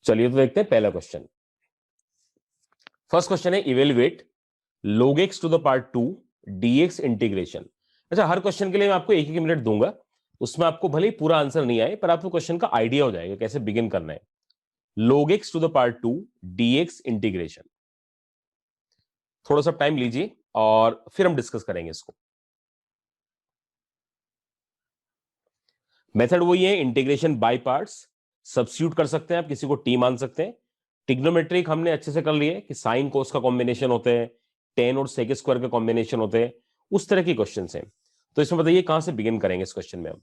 चलिए तो देखते हैं पहला क्वेश्चन। फर्स्ट क्वेश्चन है evaluate log x to the power 2 dx integration. अच्छा, हर क्वेश्चन के लिए मैं आपको एक एक मिनट दूंगा, उसमें आपको भले ही पूरा आंसर नहीं आए पर आपको क्वेश्चन का आइडिया हो जाएगा कैसे बिगिन करना है। log x to the power 2 dx integration. थोड़ा सा टाइम लीजिए और फिर हम डिस्कस करेंगे इसको। मेथड वही है, इंटीग्रेशन बाय पार्ट्स। सब्स्टिट्यूट कर सकते हैं आप, किसी को टी मान सकते हैं। टिग्नोमेट्रिक हमने अच्छे से कर लिए कि साइन कोस का कॉम्बिनेशन होते हैं, टेन और सेक स्क्वायर का कॉम्बिनेशन होते हैं, उस तरह के क्वेश्चन हैं। तो इसमें बताइए कहां से बिगिन करेंगे इस क्वेश्चन में हम।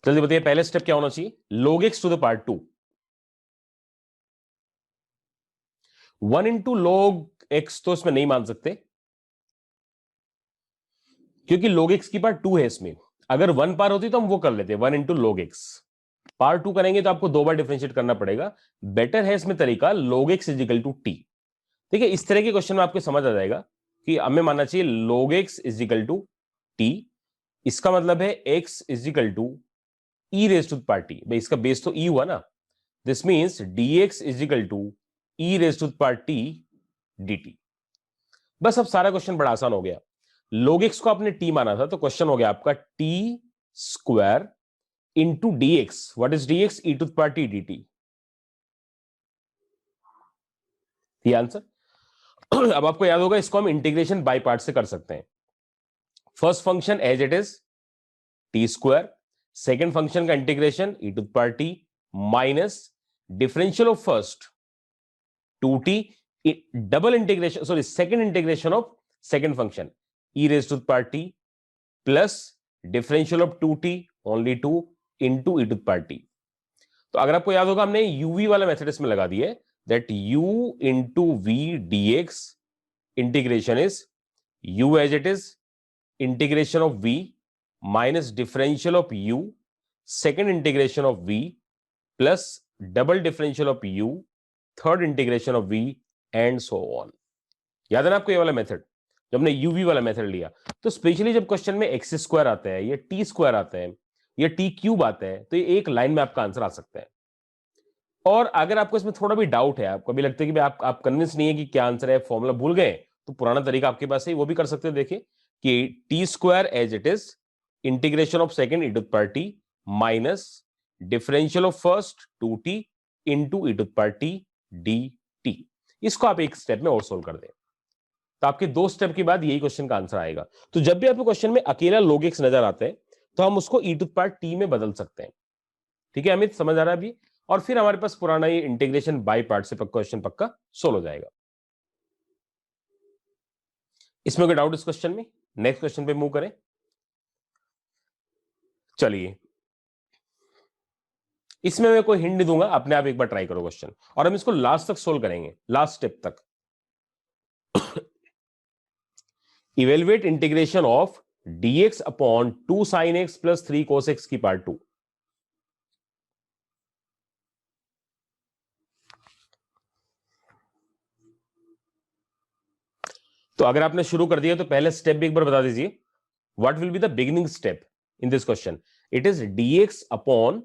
जल्दी बताइए पहले स्टेप क्या होना चाहिए। log x to the power 2 1 into log x तो इसमें नहीं मान सकते क्योंकि log x की पावर 2 है इसमें। अगर 1 पार होती तो हम वो कर लेते 1 इंटू log x। पार 2 करेंगे तो आपको दो बार डिफरेंशिएट करना पड़ेगा। बेटर है इसमें तरीका log x is equal to t. ठीक है, इस तरह के क्वेश्चन में आपको समझ आ जाएगा कि हमें मानना चाहिए log x is equal to t. इसका मतलब है x is equal to e raise to power t. भाई इसका बेस तो e हुआ ना, this means dx is equal to e raise to power t dt। बस अब सारा क्वेश्चन बड़ा आसान हो गया। log x को आपने t माना था तो क्वेश्चन हो गया आपका t square into d x. What is d x? E to power t d t. ये आंसर। अब आपको याद होगा इसको हम इंटीग्रेशन बाय पार्ट से कर सकते हैं। First function as it is T square, second function का integration E to power T minus differential of first 2t, double integration sorry second integration of second function E raise to power T plus differential of 2t only 2 into E to power T. तो अगर आपको याद होगा हमने UV वाला method इसमें लगा दिया, that u into v dx integration is u as it is integration of v minus differential of u second integration of v plus double differential of u third integration of v and so on. याद है ना आपको ये वाला method जब हमने UV वाला method लिया। तो स्पेशली जब क्वेश्चन में एक्स स्क्वायर आता है या टी स्क्वायर आता है या टी क्यूब आता है तो ये एक लाइन में आपका आंसर आ सकता है। और अगर आपको इसमें थोड़ा भी डाउट है, आपको भी लगता है कि आप कन्विंस नहीं है कि क्या आंसर है, फॉर्मूला भूल गए, तो पुराना तरीका आपके पास है, वो भी कर सकते हैं। देखिए कि t square as it is integration of second e to power T minus differential of first 2t into E to power t d t. इसको आप एक स्टेप में और सोल्व कर दें तो आपके दो स्टेप के बाद यही क्वेश्चन का आंसर आएगा। तो जब भी आपको क्वेश्चन में अकेला log x नजर आता है तो हम उसको ई टू पावर टी में बदल सकते हैं। ठीक है अमित, समझ आ रहा है अभी? और फिर हमारे पास पुराना ये इंटीग्रेशन बाय पार्ट से क्वेश्चन पक्का सोल्व हो जाएगा। इसमें कोई डाउट इस क्वेश्चन में? नेक्स्ट क्वेश्चन पे मूव करें। चलिए इसमें मैं कोई हिंट नहीं दूंगा, अपने आप एक बार ट्राई करो क्वेश्चन और हम इसको लास्ट तक सोल्व करेंगे, लास्ट स्टेप तक। Evaluate integration of dx upon 2 sin x plus 3 cos x की पार्ट 2। तो अगर आपने शुरू कर दिया तो पहले स्टेप भी एक बार बता दीजिए। What will be the beginning step in this question? It is dx upon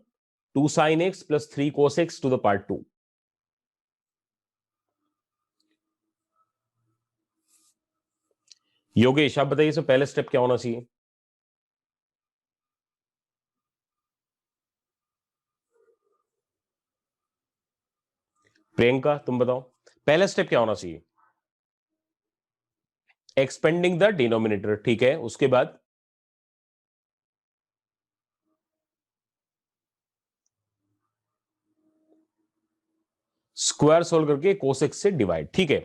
2 sin x plus 3 cos x to the power 2। Yogesh आप बताइए, पहले स्टेप क्या होना चाहिए? प्रियंका तुम बताओ पहला स्टेप क्या होना चाहिए? Expanding the denominator. ठीक है, उसके बाद स्क्वायर सोल्व करके cos x से डिवाइड। ठीक है,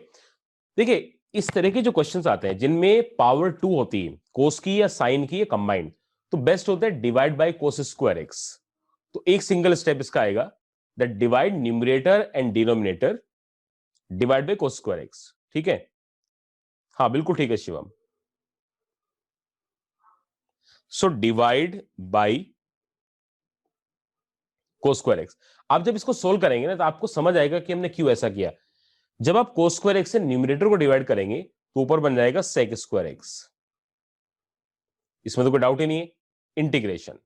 देखिए इस तरह के जो क्वेश्चंस आते हैं जिनमें पावर 2 होती है, कोस की या साइन की या कंबाइंड, तो बेस्ट होता है divide by cos square x. तो एक सिंगल स्टेप इसका आएगा, that divide numerator and denominator divide by cos square x. ठीक है, हाँ बिल्कुल ठीक है Shivam. So divide by cos square x. आप जब इसको सोल्व करेंगे ना तो आपको समझ आएगा कि हमने क्यों ऐसा किया। जब आप कोस स्क्वायर एक्स से न्यूमरेटर को डिवाइड करेंगे तो ऊपर बन जाएगा सेक स्क्वायर एक्स। इसमें तो कोई डाउट ही नहीं है। इंटीग्रेशन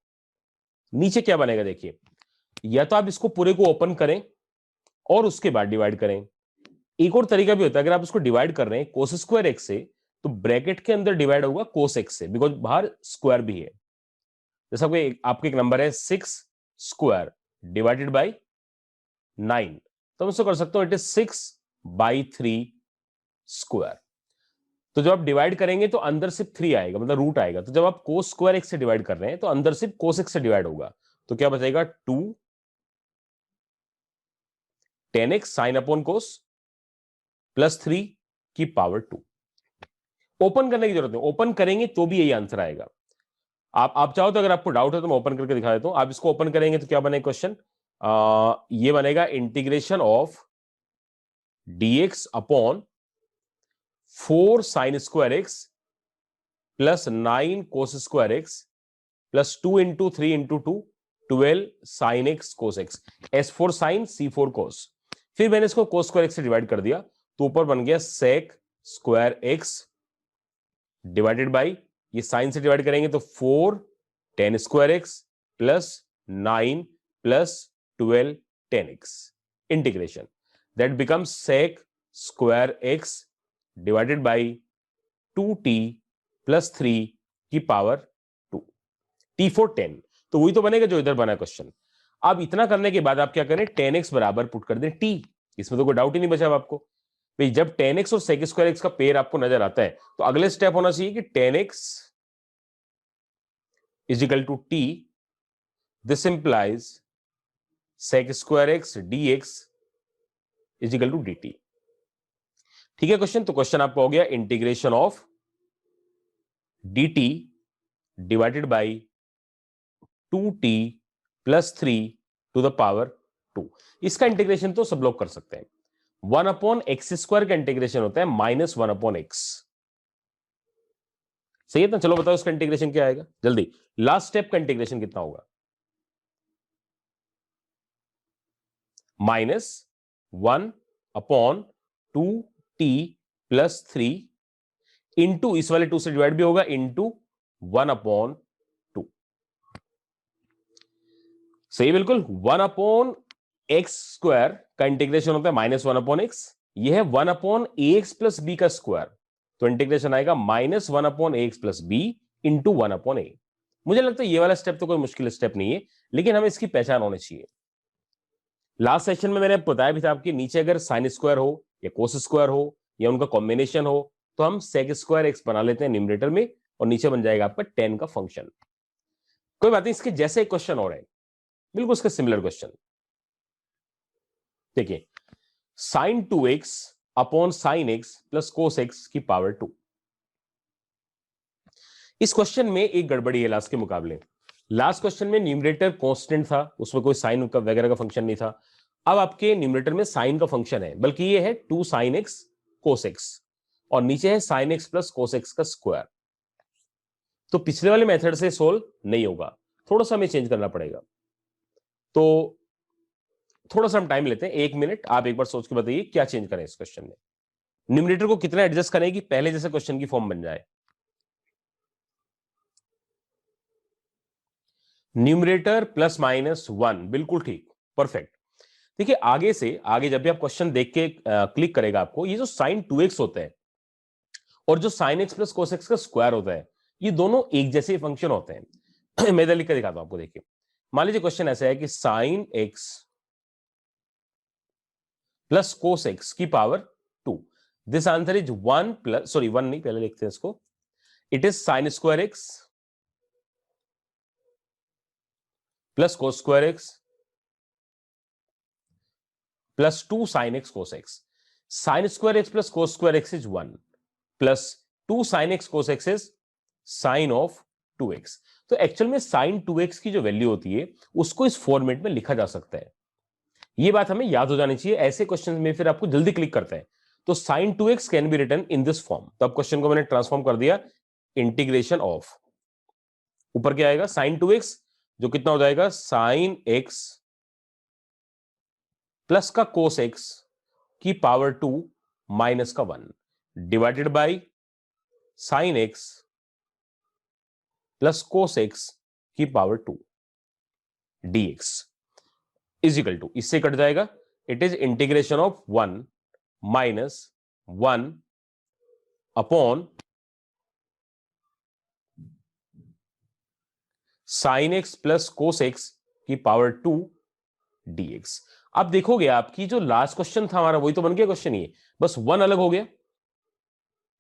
नीचे क्या बनेगा देखिए, या तो आप इसको पूरे को ओपन करें और उसके बाद डिवाइड करें। एक और तरीका भी होता है, अगर आप इसको डिवाइड कर रहे हैं कोस स्क्वायर एक्स से, तो ब्रैकेट के अंदर डिवाइड होगा कोस एक्स से, बिकॉज बाहर स्क्वायर भी है। जैसा कोई आपके एक नंबर है 6 स्क्वायर डिवाइडेड बाई 9, तो हम इसको कर सकते हो इट इज 6/3 स्क्वायर। तो जब आप डिवाइड करेंगे तो अंदर सिर्फ 3 आएगा, मतलब रूट आएगा। तो जब आप कोस स्क्वायर एक्स से डिवाइड कर रहे हैं तो अंदर सिर्फ कोस एक्स से डिवाइड होगा, तो क्या बचेगा 2 tan x साइन अपॉन कोस प्लस 3 की पावर 2। ओपन करने की जरूरत नहीं, ओपन करेंगे तो भी यही आंसर आएगा। आप चाहो तो, अगर आपको डाउट है तो मैं ओपन करके दिखा देता हूं। आप इसको ओपन करेंगे तो क्या बनेगा क्वेश्चन, ये बनेगा integration of dx upon 4 sine square x plus 9 cos square x plus 2 into 3 into 2 12 sine x cos x, S4 sine C4 cos. फिर मैंने इसको कोस स्क्वायर एक्स से डिवाइड कर दिया, तो ऊपर बन गया sec square x divided by, ये साइन से डिवाइड करेंगे तो 4 tan square x plus 9 plus 12 tan x integration that becomes sec square x divided by 2t plus 3 की पावर 2, T4 10। तो वही तो बनेगा जो इधर बना क्वेश्चन। अब इतना करने के बाद आप क्या करें, tan x बराबर पुट कर दें t, इसमें तो कोई डाउट ही नहीं बचा आपको भाई। जब tan x और sec स्क्वायर x का पेयर आपको नजर आता है, तो अगले स्टेप होना चाहिए कि tan x is equal to t, this implies sec square x dx is equal to dt। ठीक है क्वेश्चन, तो क्वेश्चन आपका हो गया integration of dt divided by 2t plus 3 to the power 2। इसका इंटीग्रेशन तो सब लोग कर सकते हैं। 1 अपॉन एक्स स्क्वायर का इंटीग्रेशन होता है -1 अपॉन एक्स। सही है ना? चलो बताओ इसका इंटीग्रेशन क्या आएगा जल्दी। लास्ट स्टेप का इंटीग्रेशन कितना होगा, -1 अपॉन 2t प्लस 3 इंटू इस वाले 2 से डिवाइड भी होगा इंटू 1 अपॉन 2। सही बिल्कुल। 1 अपॉन एक्स स्क्वायर का इंटीग्रेशन होता है -1 अपॉन एक्स, यह है 1 upon A X plus B का स्क्वायर, तो इंटीग्रेशन आएगा -1 upon A X plus B into 1 upon A. मुझे लगता है ये वाला स्टेप तो कोई मुश्किल स्टेप नहीं है, लेकिन हमें इसकी पहचान होनी चाहिए। लास्ट सेशन में मैंने बताया भी था आपके, नीचे अगर साइन स्क्वायर हो या कोस स्क्वायर हो या उनका कॉम्बिनेशन हो, तो हम सेक स्क्वायर एक्स बना लेते हैं न्यूमरेटर में, और नीचे बन जाएगा आपका 10 का फंक्शन। कोई बात नहीं, इसके जैसे एक क्वेश्चन और है, बिल्कुल उसका सिमिलर क्वेश्चन। देखिए, sine 2x upon sine x plus cos x की पावर 2। इस क्वेश्चन में एक गड़बड़ी है लास्ट के मुकाबले। लास्ट क्वेश्चन में न्यूमरेटर कांस्टेंट था, उसमें कोई साइन का वगैरह का फंक्शन नहीं था। अब आपके न्यूमरेटर में साइन का फंक्शन है, बल्कि ये है 2 साइन एक्स कोस एक्स, और नीचे है sine x plus cos x का स्क्वायर। तो पिछले वाले मेथड से सोल्व नहीं होगा, थोड़ा सा हमें चेंज करना पड़ेगा। तो थोड़ा सा हम टाइम लेते हैं, 1 मिनट, आप एक बार सोच के बताइए क्या चेंज करें इस क्वेश्चन में। न्यूमरेटर को कितना एडजस्ट करें कि पहले जैसे क्वेश्चन की फॉर्म बन जाए। न्यूमरेटर +-1, बिल्कुल ठीक, परफेक्ट। देखिए, आगे से आगे जब भी आप क्वेश्चन देख के क्लिक करेगा आपको, ये जो साइन 2x होता है और जो sine x plus cos x का स्क्वायर होता है, ये दोनों एक जैसे फंक्शन होते हैं। मैं इधर लिख के दिखाता हूं आपको। देखिए, मान लीजिए क्वेश्चन ऐसा है कि sine x plus cos x की power 2, this answer is 1 plus, sorry 1 नहीं, पहले लिखते हैं इसको, it is sine square x plus cos square x plus 2 sine x cos X. Sine square x plus cos square X is 1 plus 2 sine x cos X is sine of 2x। तो actual में sign 2x की जो value होती है, उसको इस format में लिखा जा सकता है। ये बात हमें याद हो जानी चाहिए, ऐसे क्वेश्चन में फिर आपको जल्दी क्लिक करता है। तो sine 2x can be written in this form. तो अब क्वेश्चन को मैंने ट्रांसफॉर्म कर दिया, इंटीग्रेशन ऑफ, ऊपर क्या आएगा साइन 2x, जो कितना हो जाएगा साइन x प्लस का कोस x की पावर 2 माइनस का 1 divided by sine x plus cos x की power 2 dx। Is equal to, इससे कट जाएगा, it is integration of 1 minus 1 upon sine x plus cos x की power 2 dx। अब देखोगे आपकी जो लास्ट क्वेश्चन था हमारा वही तो बन गया क्वेश्चन, ये बस 1 अलग हो गया,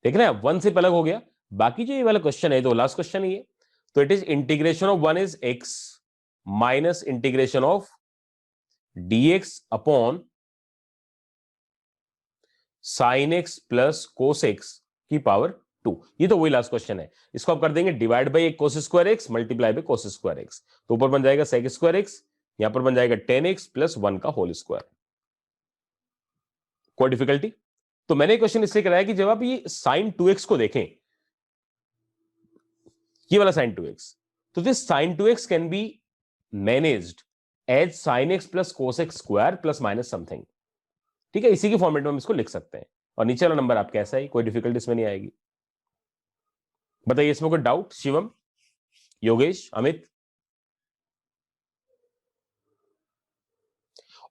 देख रहे हैं 1 से अलग हो गया, बाकी जो ये वाला क्वेश्चन है तो लास्ट क्वेश्चन ही है। तो it is integration of 1 is x minus integration of dx upon sine x plus cos x की पावर 2। ये तो वही लास्ट क्वेश्चन है, इसको आप कर देंगे divide by cos square x multiply by cos square x, तो ऊपर बन जाएगा सेक स्क्वायर एक्स, यहां पर बन जाएगा 10x प्लस 1 का होल स्क्वायर। कोई डिफिकल्टी? तो मैंने क्वेश्चन इसलिए कराया कि जब आप ये साइन 2x को देखें, ये वाला साइन 2x, तो this sine 2x can be managed as sine x plus cos x square plus minus something, ठीक है, इसी के फॉर्मेट में हम इसको लिख सकते हैं। और नीचे वाला नंबर आपका ऐसा ही, कोई डिफिकल्टी इसमें नहीं आएगी। बताइए इसमें कोई डाउट? शिवम, योगेश, अमित?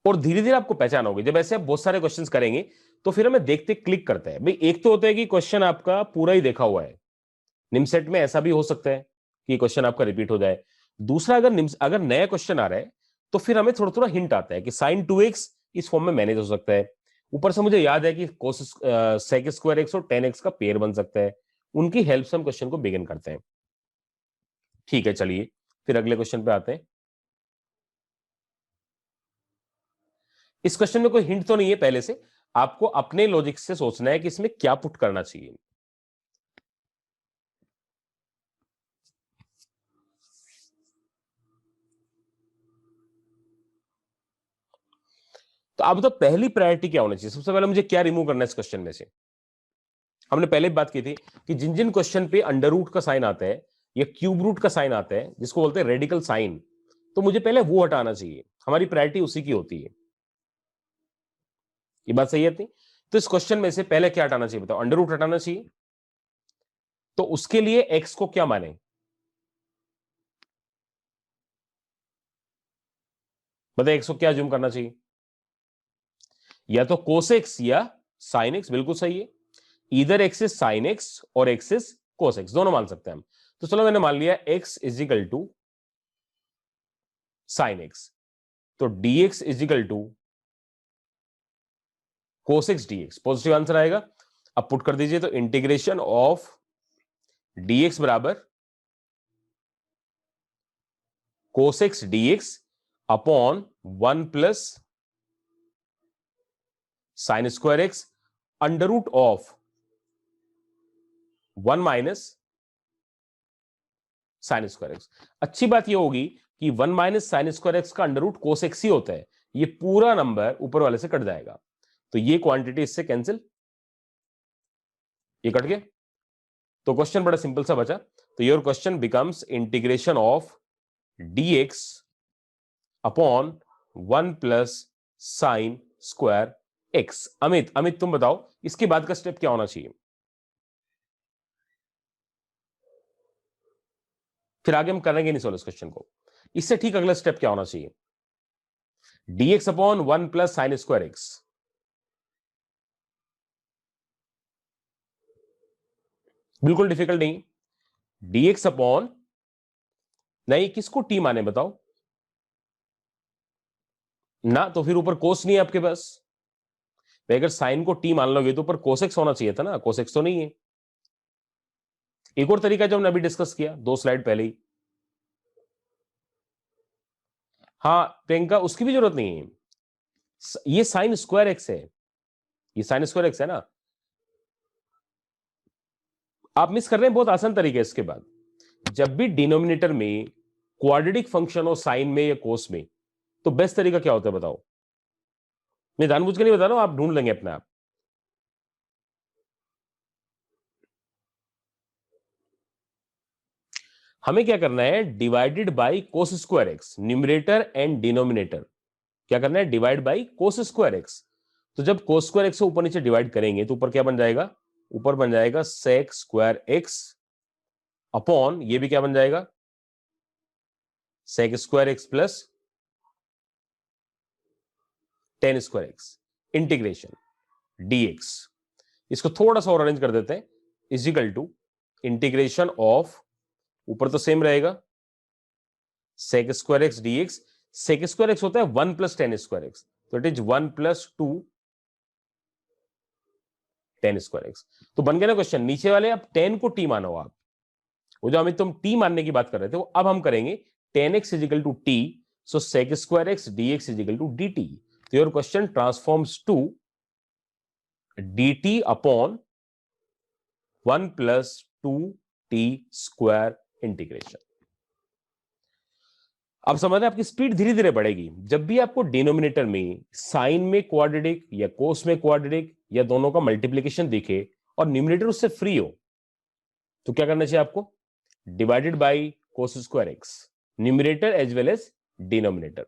और धीरे धीरे आपको पहचान होगी, जब ऐसे आप बहुत सारे क्वेश्चंस करेंगे तो फिर हमें देखते क्लिक करते हैं। भाई एक तो होता है कि क्वेश्चन आपका पूरा ही देखा हुआ है, निमसेट में ऐसा भी हो सकता है कि क्वेश्चन आपका रिपीट हो जाए। दूसरा, अगर नया क्वेश्चन आ रहा है तो फिर हमें थोड़ा थोड़ा हिंट आता है कि साइन 2x इस फॉर्म में मैनेज हो सकता है। ऊपर से मुझे याद है कि कोस सेक स्क्वायर एक्स और 10x का पेयर बन सकता है, उनकी हेल्प से हम क्वेश्चन को बिगिन करते हैं। ठीक है, चलिए फिर अगले क्वेश्चन पे आते हैं। इस क्वेश्चन में कोई हिंट तो नहीं है पहले से, आपको अपने लॉजिक से सोचना है कि इसमें क्या पुट करना चाहिए। तो अब तो पहली प्रायोरिटी क्या होनी चाहिए? सबसे पहले मुझे क्या रिमूव करना है इस क्वेश्चन में से? हमने पहले भी बात की थी कि जिन जिन क्वेश्चन पे अंडर रूट का साइन आता है या क्यूब रूट का साइन आता है, जिसको बोलते हैं रेडिकल साइन, तो मुझे पहले वो हटाना चाहिए, हमारी प्रायोरिटी उसी की होती है। ये बात सही है नहीं? तो इस क्वेश्चन में से पहले क्या हटाना चाहिए बताओ? अंडर रूट हटाना चाहिए। तो उसके लिए एक्स को क्या माने? बताइए एक्स को क्या जूम करना चाहिए? या तो कोस एक्स या साइन एक्स, बिल्कुल सही है। इधर एक्स इज साइन एक्स और एक्स इज कोस एक्स, दोनों मान सकते हैं हम। तो चलो मैंने मान लिया x is equal to sine x, तो dx is equal to cos x dx, positive answer आएगा। अब पुट कर दीजिए, तो इंटीग्रेशन ऑफ dx बराबर cos x dx upon 1 plus sine square x under root of 1 minus sine square x. अच्छी बात यह होगी कि 1 माइनस साइन स्क्वायर एक्स का अंडर रूट कोस एक्स ही होता है, ये पूरा नंबर ऊपर वाले से कट जाएगा, तो ये क्वांटिटी इससे कैंसिल, ये कट गया। तो क्वेश्चन बड़ा सिंपल सा बचा। तो your question becomes integration of dx upon 1 plus sine square x. Amit तुम बताओ इसके बाद का स्टेप क्या होना चाहिए? फिर आगे हम करेंगे नहीं सोल्व इस क्वेश्चन को, इससे ठीक अगला स्टेप क्या होना चाहिए? dx upon 1 plus sine square x. बिल्कुल डिफिकल्ट नहीं, dx अपॉन, नहीं किसको टी माने बताओ ना, तो फिर ऊपर कोस नहीं है आपके पास। अगर साइन को टी मान लोगे तो ऊपर कोसेक्स होना चाहिए था ना, कोसेक्स तो नहीं है। एक और तरीका जो हमने अभी डिस्कस किया 2 स्लाइड पहले ही, हाँ प्रियंका उसकी भी जरूरत नहीं है, ये साइन स्क्वायर एक्स है, ये साइन स्क्वायर एक्स है ना, आप मिस कर रहे हैं बहुत आसान तरीके। इसके बाद जब भी डिनोमिनेटर में क्वाड्रेटिक फंक्शन हो साइन में या कोस में, तो बेस्ट तरीका क्या होता है बताओ? मैं जानबूझ के नहीं बता रहा हूं, आप ढूंढ लेंगे अपने आप। हमें क्या करना है? Divided by cos square x, numerator and denominator क्या करना है? Divide by cos square x. तो जब कोस स्क्वायर एक्स को ऊपर नीचे डिवाइड करेंगे तो ऊपर क्या बन जाएगा? ऊपर बन जाएगा सेक स्क्वायर एक्स अपॉन, ये भी क्या बन जाएगा? Sec square x plus tan square x integration dx, इसको थोड़ा सा और अरेंज कर देते हैं, is equal to integration of, ऊपर तो सेम रहेगा, sec square x dx, sec square x होता है 1 प्लस टेन स्क्वायर एक्स, तो it is 1 plus 2 tan square x. तो बन गया ना क्वेश्चन। नीचे वाले अब 10 को टी मानो आप, वो जो हमें तुम टी मानने की बात कर रहे थे वो अब हम करेंगे tan X equal to T, so sec square X D X equal to D T. तो your question transforms to D T upon 1 plus 2 T square integration. अब समझ रहे, आपकी स्पीड धीरे धीरे बढ़ेगी। जब भी आपको डिनोमिनेटर में साइन में क्वाड्रेटिक या कोस में क्वाड्रेटिक या दोनों का मल्टीप्लीकेशन दिखे और न्यूमिनेटर उससे फ्री हो, तो क्या करना चाहिए आपको? Divided by cos square x, numerator as well as denominator.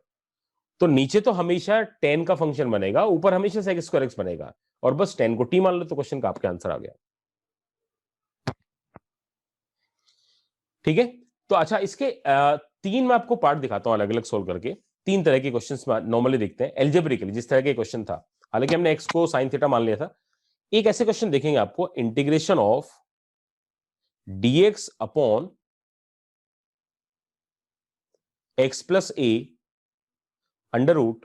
तो नीचे तो हमेशा 10 का फंक्शन बनेगा, ऊपर हमेशा सेक स्क्वायर एक्स बनेगा, और बस 10 को टी मान लो तो क्वेश्चन का आपका आंसर आ गया। ठीक है, तो अच्छा, इसके तीन मैं आपको पार्ट दिखाता हूं अलग अलग सोल्व करके। तीन तरह के क्वेश्चंस नॉर्मली दिखते हैं एल्जेब्रिकली, जिस तरह के क्वेश्चन था, हालांकि हमने एक्स को साइन थीटा मान लिया था। एक ऐसे क्वेश्चन देखेंगे आपको, integration of dx upon x plus a under root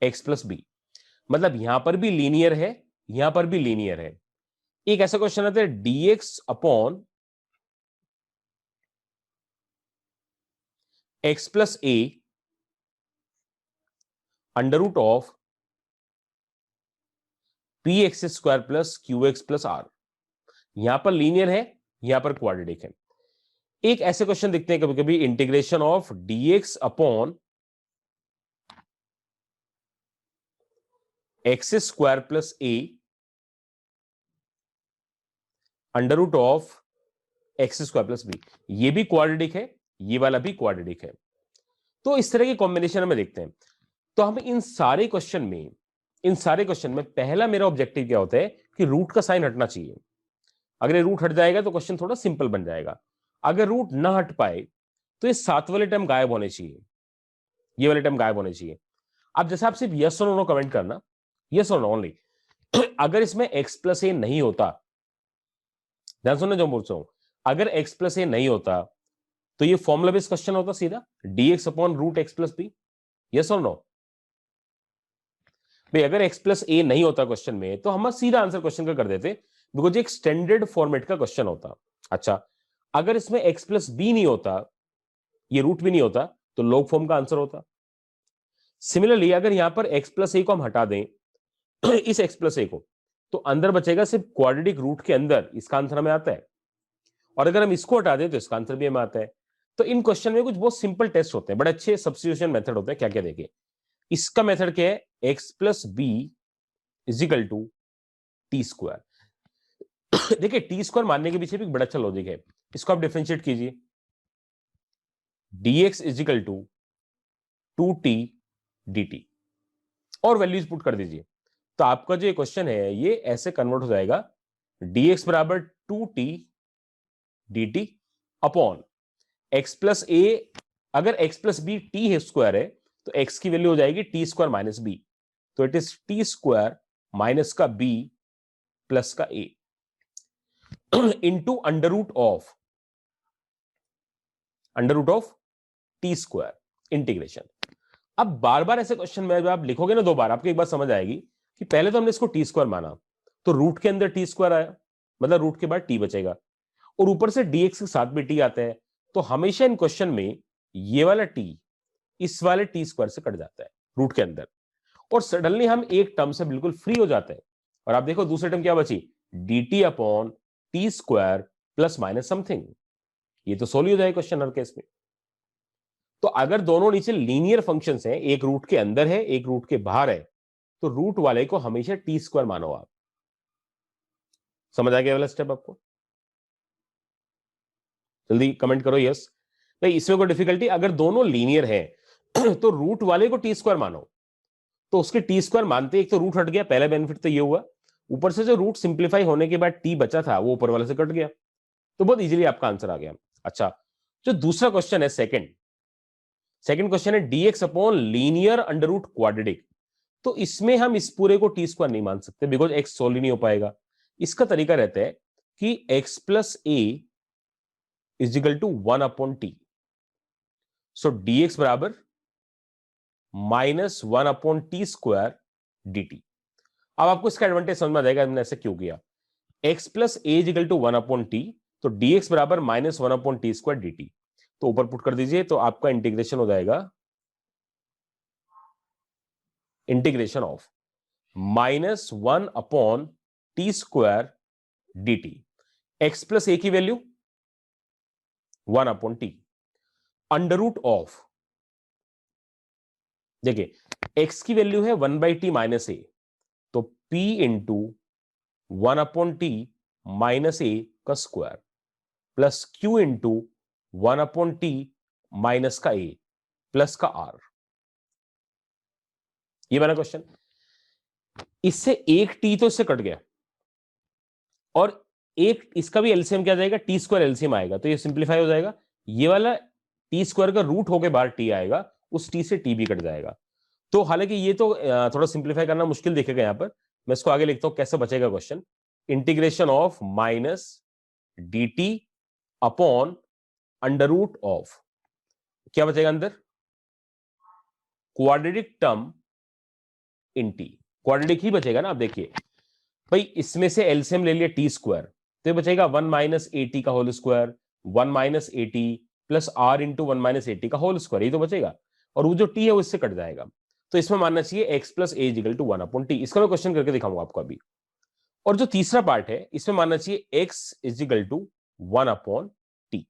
x plus b. मतलब यहां पर भी लीनियर है, यहां पर भी लीनियर है। एक ऐसा क्वेश्चन आता है dx upon x plus a under root of p x square plus q x plus r. यहां पर लीनियर है, यहां पर क्वाड्रेटिक है। एक ऐसे क्वेश्चन दिखते हैं कभी कभी, integration of dx upon x square plus a under root of x square plus b. ये भी क्वाड्रेटिक है, ये वाला भी क्वाड्रेटिक है। तो इस तरह के कॉम्बिनेशन में देखते हैं। तो हम इन सारे क्वेश्चन में पहला मेरा ऑब्जेक्टिव क्या होता है कि रूट का साइन हटना चाहिए। अगर ये रूट हट जाएगा तो क्वेश्चन थोड़ा सिंपल बन जाएगा। अगर रूट ना हट पाए तो ये सात वाले टर्म गायब होने चाहिए, ये वाले टर्म गायब होने चाहिए। अब जैसे आप सिर्फ यस और नो कमेंट करना, यस और नो ओनली। अगर इसमें एक्स प्लस ए नहीं होता, ध्यान सुनना जो बोल रहा हूं, अगर एक्स प्लस ए नहीं होता तो ये फॉर्मूला बेस्ड क्वेश्चन होता सीधा, dx upon root x plus b. Yes और नो भाई? अगर एक्स प्लस ए नहीं होता क्वेश्चन में तो हम सीधा आंसर क्वेश्चन का कर देते, बिकॉज एक स्टैंडर्ड फॉर्मेट का क्वेश्चन होता। अच्छा, अगर इसमें एक्स प्लस बी नहीं होता, ये रूट भी नहीं होता, तो लॉग फॉर्म का आंसर होता। सिमिलरली अगर यहां पर एक्स प्लस ए को हम हटा दें इस एक्स प्लस ए को, तो अंदर बचेगा सिर्फ क्वाड्रेटिक रूट के अंदर, इसका आंसर हमें आता है। और अगर हम इसको हटा दें तो इसका आंसर भी हमें आता है। तो इन क्वेश्चन में कुछ बहुत सिंपल टेस्ट होते हैं, बड़े अच्छे सब्स्टिट्यूशन मेथड होते हैं। क्या क्या देखिए, इसका मेथड क्या है, x plus b is equal to t square. देखिए, टी स्क्वायर मानने के पीछे भी बड़ा अच्छा लॉजिक है। इसको आप डिफरेंशिएट कीजिए, dx is equal to 2t dt, और वैल्यूज पुट कर दीजिए। तो आपका जो क्वेश्चन है ये ऐसे कन्वर्ट हो जाएगा, dx बराबर 2t dt upon x plus A. अगर x प्लस बी टी है स्क्वायर है तो x की वैल्यू हो जाएगी टी स्क्वायर माइनस बी, तो it is T square minus का b प्लस का a into under root of T square integration. अब बार बार ऐसे क्वेश्चन में जब आप लिखोगे ना, दो बार आपको एक बात समझ आएगी कि पहले तो हमने इसको टी स्क्वायर माना, तो रूट के अंदर टी स्क्वायर आया, मतलब रूट के बाद टी बचेगा, और ऊपर से dx के साथ भी टी आता है। तो हमेशा इन क्वेश्चन में ये वाला टी इस वाले टी स्क्वायर से कट जाता है रूट के अंदर, और सडनली हम एक टर्म से बिल्कुल फ्री हो जाते हैं। और आप देखो दूसरी टर्म क्या बची, dt upon T square plus minus something. ये तो सोल्व हो जाएगा क्वेश्चन हर केस में। तो अगर दोनों नीचे लीनियर फंक्शंस हैं, एक रूट के अंदर है एक रूट के बाहर है, तो रूट वाले को हमेशा टी स्क्वायर मानो आप। समझ आ गया वाला स्टेप आपको? जल्दी कमेंट करो यस। भाई इसमें कोई डिफिकल्टी? अगर दोनों लीनियर है तो रूट वाले को टी स्क्वायर मानो, तो उसके टी स्क्वायर मानते एक तो रूट हट गया, पहला बेनिफिट तो ये हुआ, ऊपर से जो रूट सिंप्लीफाई होने के बाद टी बचा था वो ऊपर वाले से कट गया, तो बहुत इजीली आपका आंसर आ गया। अच्छा, जो दूसरा क्वेश्चन है सेकंड क्वेश्चन है dx upon linear under root quadratic. तो इसमें हम इस पूरे को टी स्क्वायर नहीं मान सकते बिकॉज x सोल्व ही नहीं हो पाएगा। इसका तरीका रहता है कि x plus a is equal to 1 upon t. So dx बराबर minus 1 upon T square dt। अब आपको इसका एडवांटेज समझ में आ जाएगा हमने ऐसे क्यों किया। x plus a is equal to 1 upon t, तो dx बराबर minus 1 upon T square dt। तो ऊपर पुट कर दीजिए तो आपका इंटीग्रेशन हो जाएगा integration of minus 1 upon T square dt। x plus A की value 1 upon T under root of, देखिए x की वैल्यू है 1 बाई टी माइनस ए, तो p into 1 upon T minus A का square plus q into 1 upon T minus का a plus का r। ये बना क्वेश्चन। इससे एक टी तो इससे कट गया और एक इसका भी एलसीएम क्या जाएगा, टी स्क्वायर एलसीएम आएगा, तो ये सिंप्लीफाई हो जाएगा। ये वाला टी स्क्वायर का रूट होके बाहर टी आएगा, उस टी से टी भी कट जाएगा। तो हालांकि ये तो थोड़ा सिंप्लीफाई करना मुश्किल दिखेगा यहां पर, मैं इसको आगे लिखता हूं कैसे बचेगा question. Integration of minus d T upon under root of, क्या बचेगा अंदर, quadratic term in t. Quadratic ही बचेगा ना। आप देखिए भाई इसमें से एलसीएम ले लिया टी स्क्वायर, तो ये बचेगा 1 माइनस ए टी का whole square 1 minus a t plus r into 1 minus a t का होल स्क्वायर, ये तो बचेगा। और वो जो टी है वो इससे कट जाएगा, तो इसमें मानना चाहिए x plus a equal to 1 upon t. इसका मैं क्वेश्चन करके दिखाऊंगा आपको अभी। और जो तीसरा पार्ट है इसमें मानना चाहिए x is equal to 1 upon t.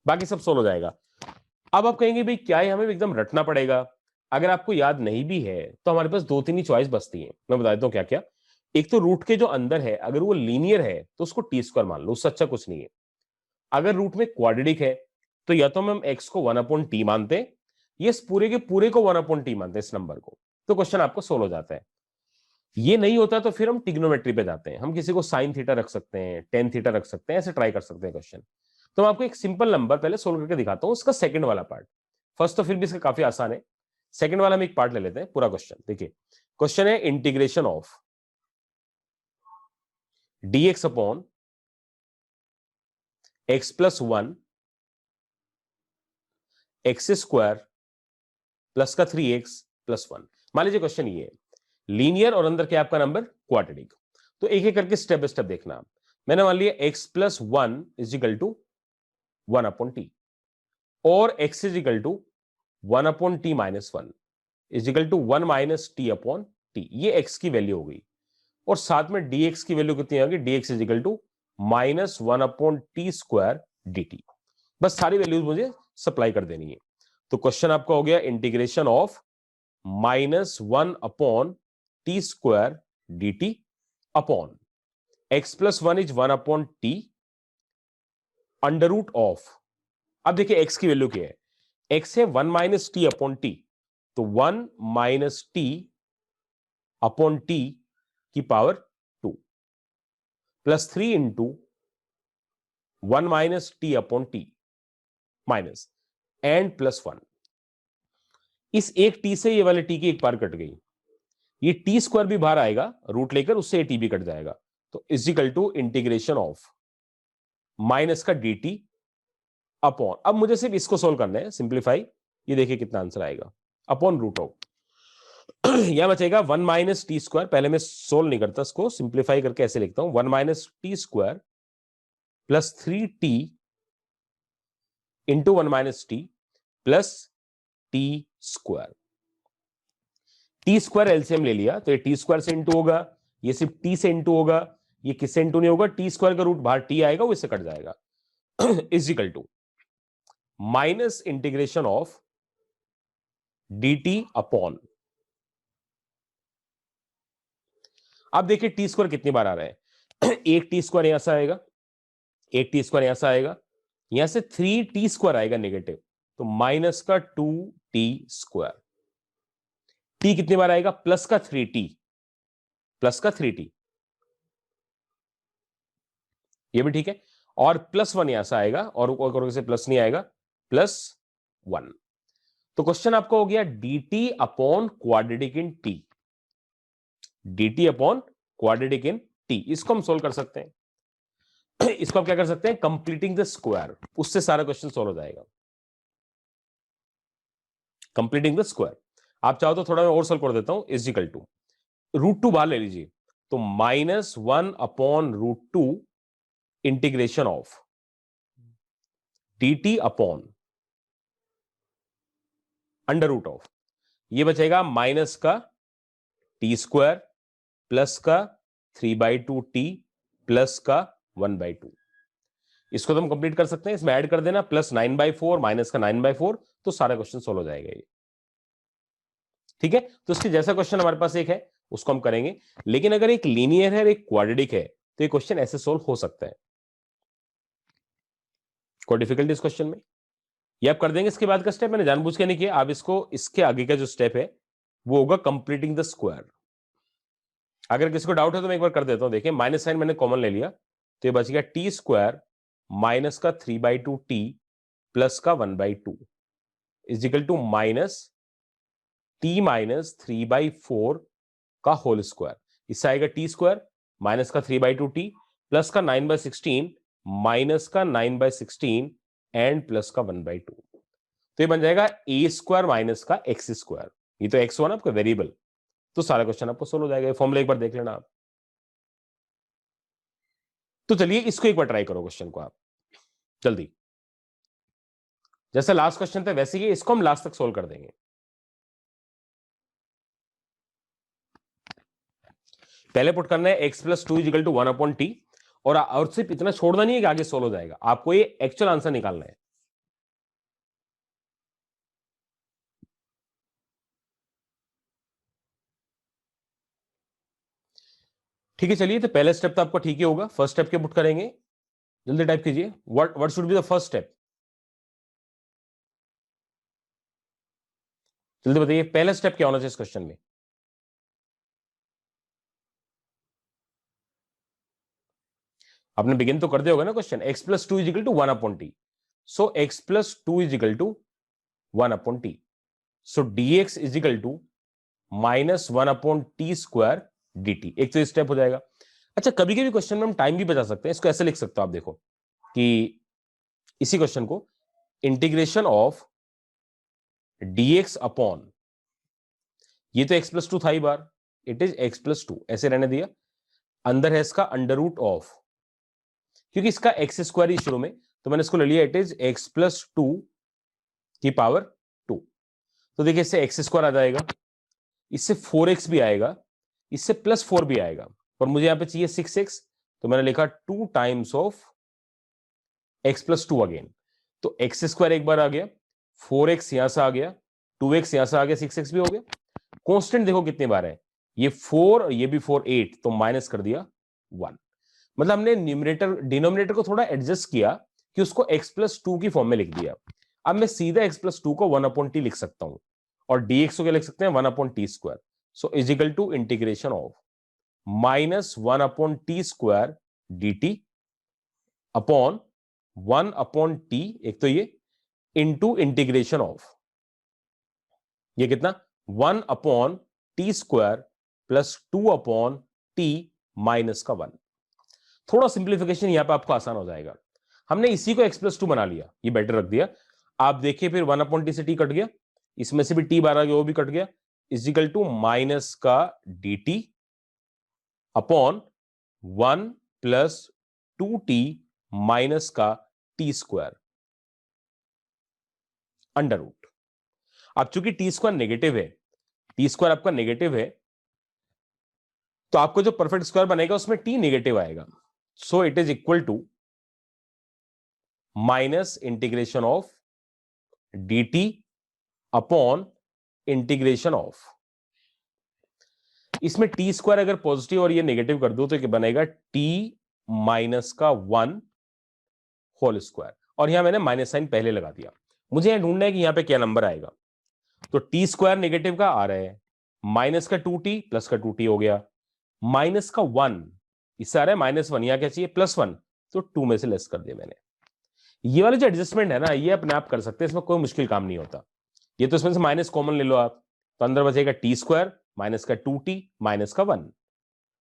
बाकी सब सोल्व हो जाएगा। अब आप कहेंगे भाई क्या है, हमें एकदम रटना पड़ेगा। अगर आपको याद नहीं भी है तो हमारे पास दो तीन ही चॉइस बचती है, मैं बता देता हूं क्या क्या। एक तो रूट के जो अंदर है अगर वो लीनियर है तो उसको टी स्क्वायर मान लो, उससे अच्छा कुछ नहीं है। अगर रूट में क्वाड्रेटिक है तो या तो हम एक्स को 1 अपॉन टी मानते हैं, ये इस पूरे के पूरे को 1 अपॉन टी मानते हैं इस नंबर को, तो क्वेश्चन आपको सोल्व हो जाता है। ये नहीं होता तो फिर हम टिग्नोमेट्री पे जाते हैं, हम किसी को साइन थीटा रख सकते हैं, टेन थीटा रख सकते हैं, ऐसे ट्राई कर सकते हैं क्वेश्चन। तो मैं आपको एक सिंपल नंबर पहले सोल्व करके दिखाता हूं, उसका सेकंड वाला पार्ट। फर्स्ट तो फिर भी इसका काफी आसान है, सेकंड वाला हम एक पार्ट ले लेते हैं पूरा क्वेश्चन। देखिए क्वेश्चन है integration of dx upon x plus 1 x square plus का 3x प्लस 1। मान लीजिए क्वेश्चन ये है लीनियर और अंदर क्या आपका नंबर क्वाड्रेटिक, तो एक एक करके स्टेप बाय स्टेप देखना। मैंने मान लिया x plus 1 is equal to 1 upon t और x is equal to 1 upon T minus 1 is equal to 1 minus t upon t. ये x की वैल्यू हो गई और साथ में dx की वैल्यू कितनी आ गई, dx is equal to minus 1 upon T square dt। बस सारी वैल्यूज मुझे सप्लाई कर देनी है। तो क्वेश्चन आपका हो गया integration of minus 1 upon T square dt upon x plus 1 is 1 upon T under root of. अब देखिए x की वैल्यू क्या है, x है 1 माइनस टी अपॉन टी, तो 1 माइनस टी अपॉन टी की power 2 plus 3 into 1 minus t upon T minus and plus 1। इस एक टी से ये वाले टी की एक पार कट गई, ये टी स्क्वायर भी बाहर आएगा रूट लेकर, उससे टी भी कट जाएगा। तो is equal to integration of minus का डी टी अपॉन, अब मुझे सिर्फ इसको सोल्व करना है सिंप्लीफाई, ये देखिए कितना आंसर आएगा, अपॉन रूट ऑफ यह बचेगा 1 माइनस टी स्क्वायर। पहले मैं सोल्व नहीं करता, इसको सिंप्लीफाई करके ऐसे लिखता हूं 1 minus T square plus 3t into 1 minus T plus T square. T square LCM ले लिया तो ये टी स्क्वायर से इंटू होगा, ये सिर्फ टी से इंटू होगा, ये किससे इंटू नहीं होगा, टी स्क्वायर का रूट बाहर टी आएगा वो इससे कट जाएगा is equal to minus integration of dt upon. अब देखिए टी स्क्वायर कितनी बार आ रहा है एक टी स्क्वायर यहां से आएगा, एक टी स्क्वायर यहां से आएगा, यहां से 3t स्क्वायर आएगा नेगेटिव, तो माइनस का 2t स्क्वायर। टी कितनी बार आएगा, प्लस का 3t, प्लस का 3t, ये भी ठीक है। और प्लस 1 यहां से आएगा और करोगे से प्लस नहीं आएगा, प्लस 1। तो क्वेश्चन आपका हो गया dt upon quadratic in t, dt upon quadratic in t। इसको हम सोल्व कर सकते हैं। इसको आप क्या कर सकते हैं, कंप्लीटिंग द स्क्वायर, उससे सारा क्वेश्चन सोल्व हो जाएगा। कंप्लीटिंग द स्क्वायर आप चाहो तो थोड़ा मैं और सोल्व कर देता हूं, इज इक्वल टू √2 बाहर ले लीजिए, तो -1 upon √2 integration of dt upon under root of, ये बचेगा माइनस का टी स्क्वायर प्लस का 3/2t प्लस का 1/2। इसको तो हम कंप्लीट कर सकते हैं, इसमें ऐड कर देना प्लस 9/4 माइनस का 9/4, तो सारा क्वेश्चन सोल्व हो जाएगा ये। ठीक है, तो इसके जैसा क्वेश्चन हमारे पास एक है उसको हम करेंगे, लेकिन अगर एक लीनियर है और एक क्वाड्रेटिक है तो ये क्वेश्चन ऐसे सोल्व हो सकता है। कोई डिफिकल्टी इस क्वेश्चन में, ये आप कर देंगे। इसके बाद का स्टेप मैंने जानबूझ के नहीं किया, आप इसको, इसके आगे का जो स्टेप है वो होगा कंप्लीटिंग द स्क्वायर। अगर किसी को डाउट है तो मैं एक बार कर देता हूं, देखिए माइनस साइन मैंने कॉमन ले लिया, तो ये बच गया टी स्क्वायर माइनस का 3/2t प्लस का 1/2 is equal to minus t minus 3/4 का होल स्क्वायर। इससे आएगा टी स्क्वायर माइनस का 3/2t प्लस का 9/16 माइनस का 9/16 एंड प्लस का 1/2, तो ये बन जाएगा ए स्क्वायर माइनस का एक्स स्क्वायर। ये तो एक्स वन आपका वेरिएबल, तो सारा क्वेश्चन आपको सोल्व हो जाएगा। फॉर्मूला एक बार देख लेना आप। तो चलिए इसको एक बार ट्राई करो क्वेश्चन को आप जल्दी, जैसे लास्ट क्वेश्चन था वैसे ही इसको हम लास्ट तक सोल्व कर देंगे। पहले पुट करना है x + 2 = 1/t, और सिर्फ इतना छोड़ना नहीं है कि आगे सोल्व हो जाएगा, आपको ये एक्चुअल आंसर निकालना है। ठीक है, चलिए तो पहला स्टेप तो आपका ठीक ही होगा। फर्स्ट स्टेप क्या पुट करेंगे, जल्दी टाइप कीजिए, what should be the first step, जल्दी बताइए पहला स्टेप क्या होना चाहिए इस क्वेश्चन में। आपने बिगिन तो कर दिया होगा ना क्वेश्चन, x + 2 = 1/t, सो x + 2 = 1/t, सो dx = -1/t² dt। एक तो स्टेप हो जाएगा। अच्छा, कभी कभी क्वेश्चन में हम टाइम भी बचा सकते हैं, इसको ऐसे लिख सकते हो आप, देखो कि इसी क्वेश्चन को इंटीग्रेशन ऑफ dx अपॉन, ये तो x + 2 था ही बार, इट इज x + 2 ऐसे रहने दिया, अंदर है इसका अंडर रूट ऑफ, क्योंकि इसका x² ही शुरू में, तो मैंने इसको ले लिया, इट इज x + 2 की पावर 2। तो देखिए इससे x² आ जाएगा, इससे 4x भी आएगा, इससे +4 भी आएगा, और मुझे यहां पे चाहिए 6x, तो मैंने लिखा 2 टाइम्स ऑफ x + 2 अगेन, तो x² एक बार आ गया, 4x यहां से आ गया, 2x यहां से आ गया, 6x भी हो गया। कांस्टेंट देखो कितनी बार है, ये 4 और ये भी 4, 8, तो माइनस कर दिया 1। मतलब हमने न्यूमरेटर डिनोमिनेटर को थोड़ा एडजस्ट किया कि उसको x + 2 की फॉर्म में लिख दिया। अब मैं सीधा x + 2 को 1/t लिख सकता हूं, और dx को क्या लिख सकते हैं, 1/t², so is equal to integration of -1/t² dt upon 1/t, एक तो ये, इंटू इंटीग्रेशन ऑफ, ये कितना, 1/t² प्लस 2/t माइनस का 1। थोड़ा सिंप्लीफिकेशन यहां पे आपको आसान हो जाएगा। हमने इसी को x + 2 बना लिया, ये बेटर रख दिया। आप देखिए फिर 1/t से t कट गया, इसमें से भी t बाहर आ गया, वो भी कट गया, इज इक्वल टू माइनस का dt अपॉन 1 + 2t माइनस का t² अंडर रूट। अब चूंकि t² नेगेटिव है, t² आपका नेगेटिव है, तो आपको जो परफेक्ट स्क्वायर बनेगा उसमें t नेगेटिव आएगा, so it is equal to minus integration of dt upon integration of, इसमें t² अगर पॉजिटिव और ये नेगेटिव कर दो तो क्या बनेगा, t माइनस का 1 होल स्क्वायर, और यहां मैंने माइनस साइन पहले लगा दिया। मुझे यहां ढूंढना है कि यहां पे क्या नंबर आएगा, तो t² नेगेटिव का आ रहा है, माइनस का 2t प्लस का 2t हो गया, माइनस का 1 इससे आ रहा है -1, यहां क्या चाहिए, +1, तो 2 में से लेस कर दिया मैंने। ये वाले जो एडजस्टमेंट है ना, ये अपने आप कर सकते हैं, इसमें कोई मुश्किल काम नहीं होता। ये तो इसमें से माइनस कॉमन ले लो आप, तो अंदर बचेगा टी स्क्वायर माइनस का 2t माइनस का 1,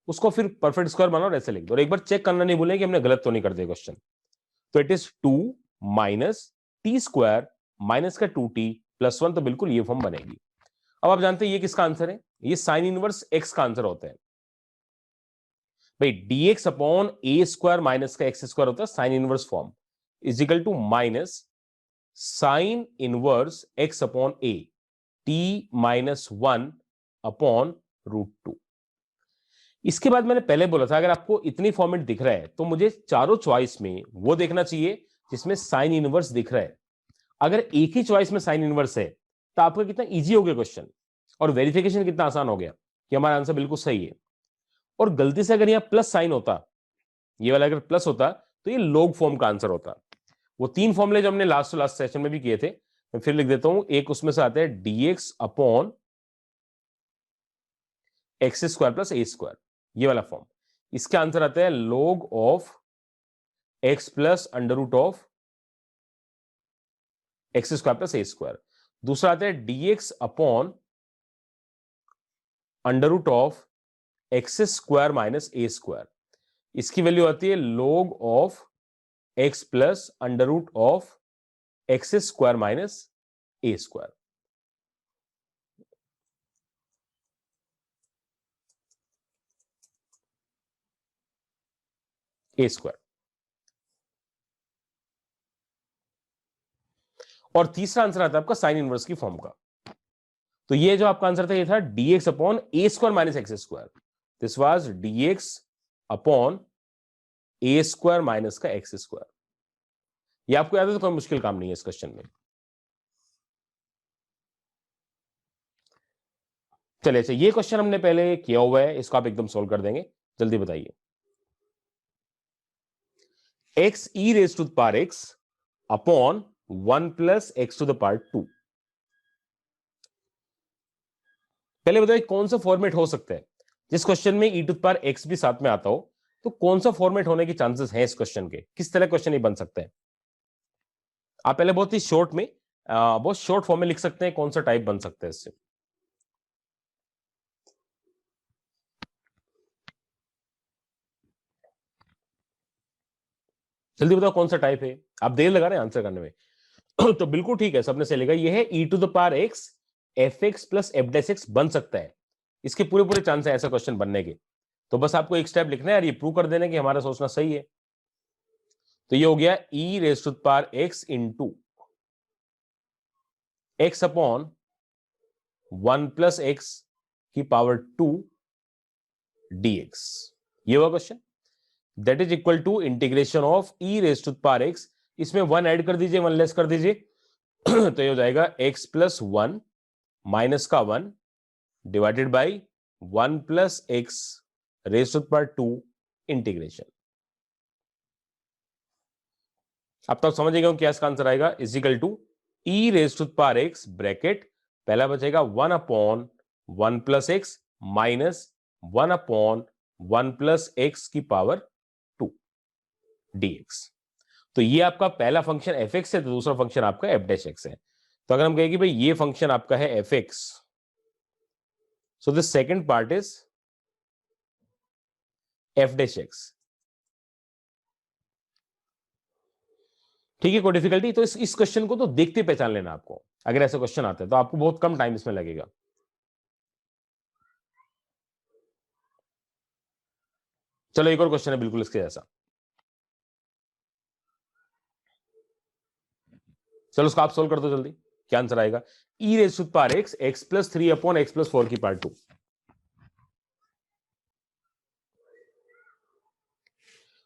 उसको फिर परफेक्ट स्क्वायर बनाओ और ऐसे लिख दो, और एक बार चेक करना नहीं भूलें कि हमने गलत तो नहीं कर दिया क्वेश्चन। तो it is 2 minus T square minus का 2t प्लस 1, तो बिल्कुल ये फॉर्म बनेगी। अब आप जानते हैं ये किसका आंसर है, ये साइन इनवर्स एक्स का आंसर होता है भाई। dx upon a square minus का एक्स स्क्वायर होता है sine inverse form, is equal to minus sine inverse x upon a t minus 1 upon √2। इसके बाद मैंने पहले बोला था अगर आपको इतनी फॉर्मेट दिख रहा है तो मुझे चारों चॉइस में वो देखना चाहिए जिसमें साइन इनवर्स दिख रहा है। अगर एक ही चॉइस में साइन इनवर्स है तो आपका कितना इजी हो गया क्वेश्चन, और वेरिफिकेशन कितना आसान हो गया कि हमारा आंसर बिल्कुल सही है। और गलती से अगर यहां प्लस साइन होता, ये वाला अगर प्लस होता, तो ये लॉग फॉर्म का आंसर होता। वो 3 फॉर्मूले जो हमने लास्ट सेशन में भी किए थे, मैं फिर लिख देता हूं। एक उसमें से आता है dx upon x square plus a square, ये वाला फॉर्म। इसके आंसर आता है log of x plus under root of x square plus a square. दूसरा आता है dx upon under root of x square minus a square. इसकी value आती है log of x plus under root of x square minus a square. A square. और तीसरा answer आता है आपका साइन इनवर्स की फॉर्म का। तो ये जो आपका आंसर था ये था dx upon a square minus x square. This was dx upon a square minus का एक्स स्क्वायर। ये आपको याद है तो कोई मुश्किल काम नहीं है इस क्वेश्चन में। चलिए अच्छा, ये क्वेश्चन हमने पहले किया हुआ है, इसको आप एकदम सोल्व कर देंगे। जल्दी बताइए। X e raise to the power x upon 1 plus x to the power 2। पहले बताइए कौन सा फॉर्मेट हो सकता है जिस क्वेश्चन में ई टू द पावर एक्स भी साथ में आता हो। तो कौन सा फॉर्मेट होने के चांसेस हैं इस क्वेश्चन के, किस तरह क्वेश्चन ये बन सकता है। आप पहले बहुत ही शॉर्ट में बहुत शॉर्ट फॉर्म में लिख सकते हैं कौन सा टाइप बन सकता है इससे। जल्दी बताओ कौन सा टाइप है, आप देर लगा रहे हैं आंसर करने में। तो बिल्कुल ठीक है, सबने सही लिखा, यह है e to the power x f x plus f dash x बन सकता है। इसके पूरे पूरे चांस है ऐसा क्वेश्चन बनने के। तो बस आपको एक स्टेप लिखना है और ये प्रूव कर देना कि हमारा सोचना सही है। तो ये हो गया e raise to the power x into x upon 1 plus x की पावर 2 dx। ये हुआ question. That is equal to integration of e raise to the power x, इसमें 1 ऐड कर दीजिए 1 लेस कर दीजिए। तो ये हो जाएगा x प्लस 1 माइनस का 1 divided by 1 plus x raise to the power 2 integration. अब तो आप समझिएगा क्या इसका आंसर आएगा, is equal to e raise to the power x bracket पहला बचेगा 1 upon 1 plus x minus 1 upon 1 plus x की पावर 2 dx। तो ये आपका पहला फंक्शन एफ एक्स है, तो दूसरा फंक्शन आपका एफ डैश एक्स है। तो अगर हम कहें कि भाई ये फंक्शन आपका है F x, so the second part is F dash x. ठीक है, कोई डिफिकल्टी? तो इस क्वेश्चन को तो देखते पहचान लेना आपको, अगर ऐसा क्वेश्चन आता है तो आपको बहुत कम टाइम इसमें लगेगा। चलो एक और क्वेश्चन है बिल्कुल इसके जैसा, चलो उसको आप सोल्व कर दो जल्दी। क्या आंसर आएगा? E raise to the power x x plus 3 upon x plus 4 की power 2।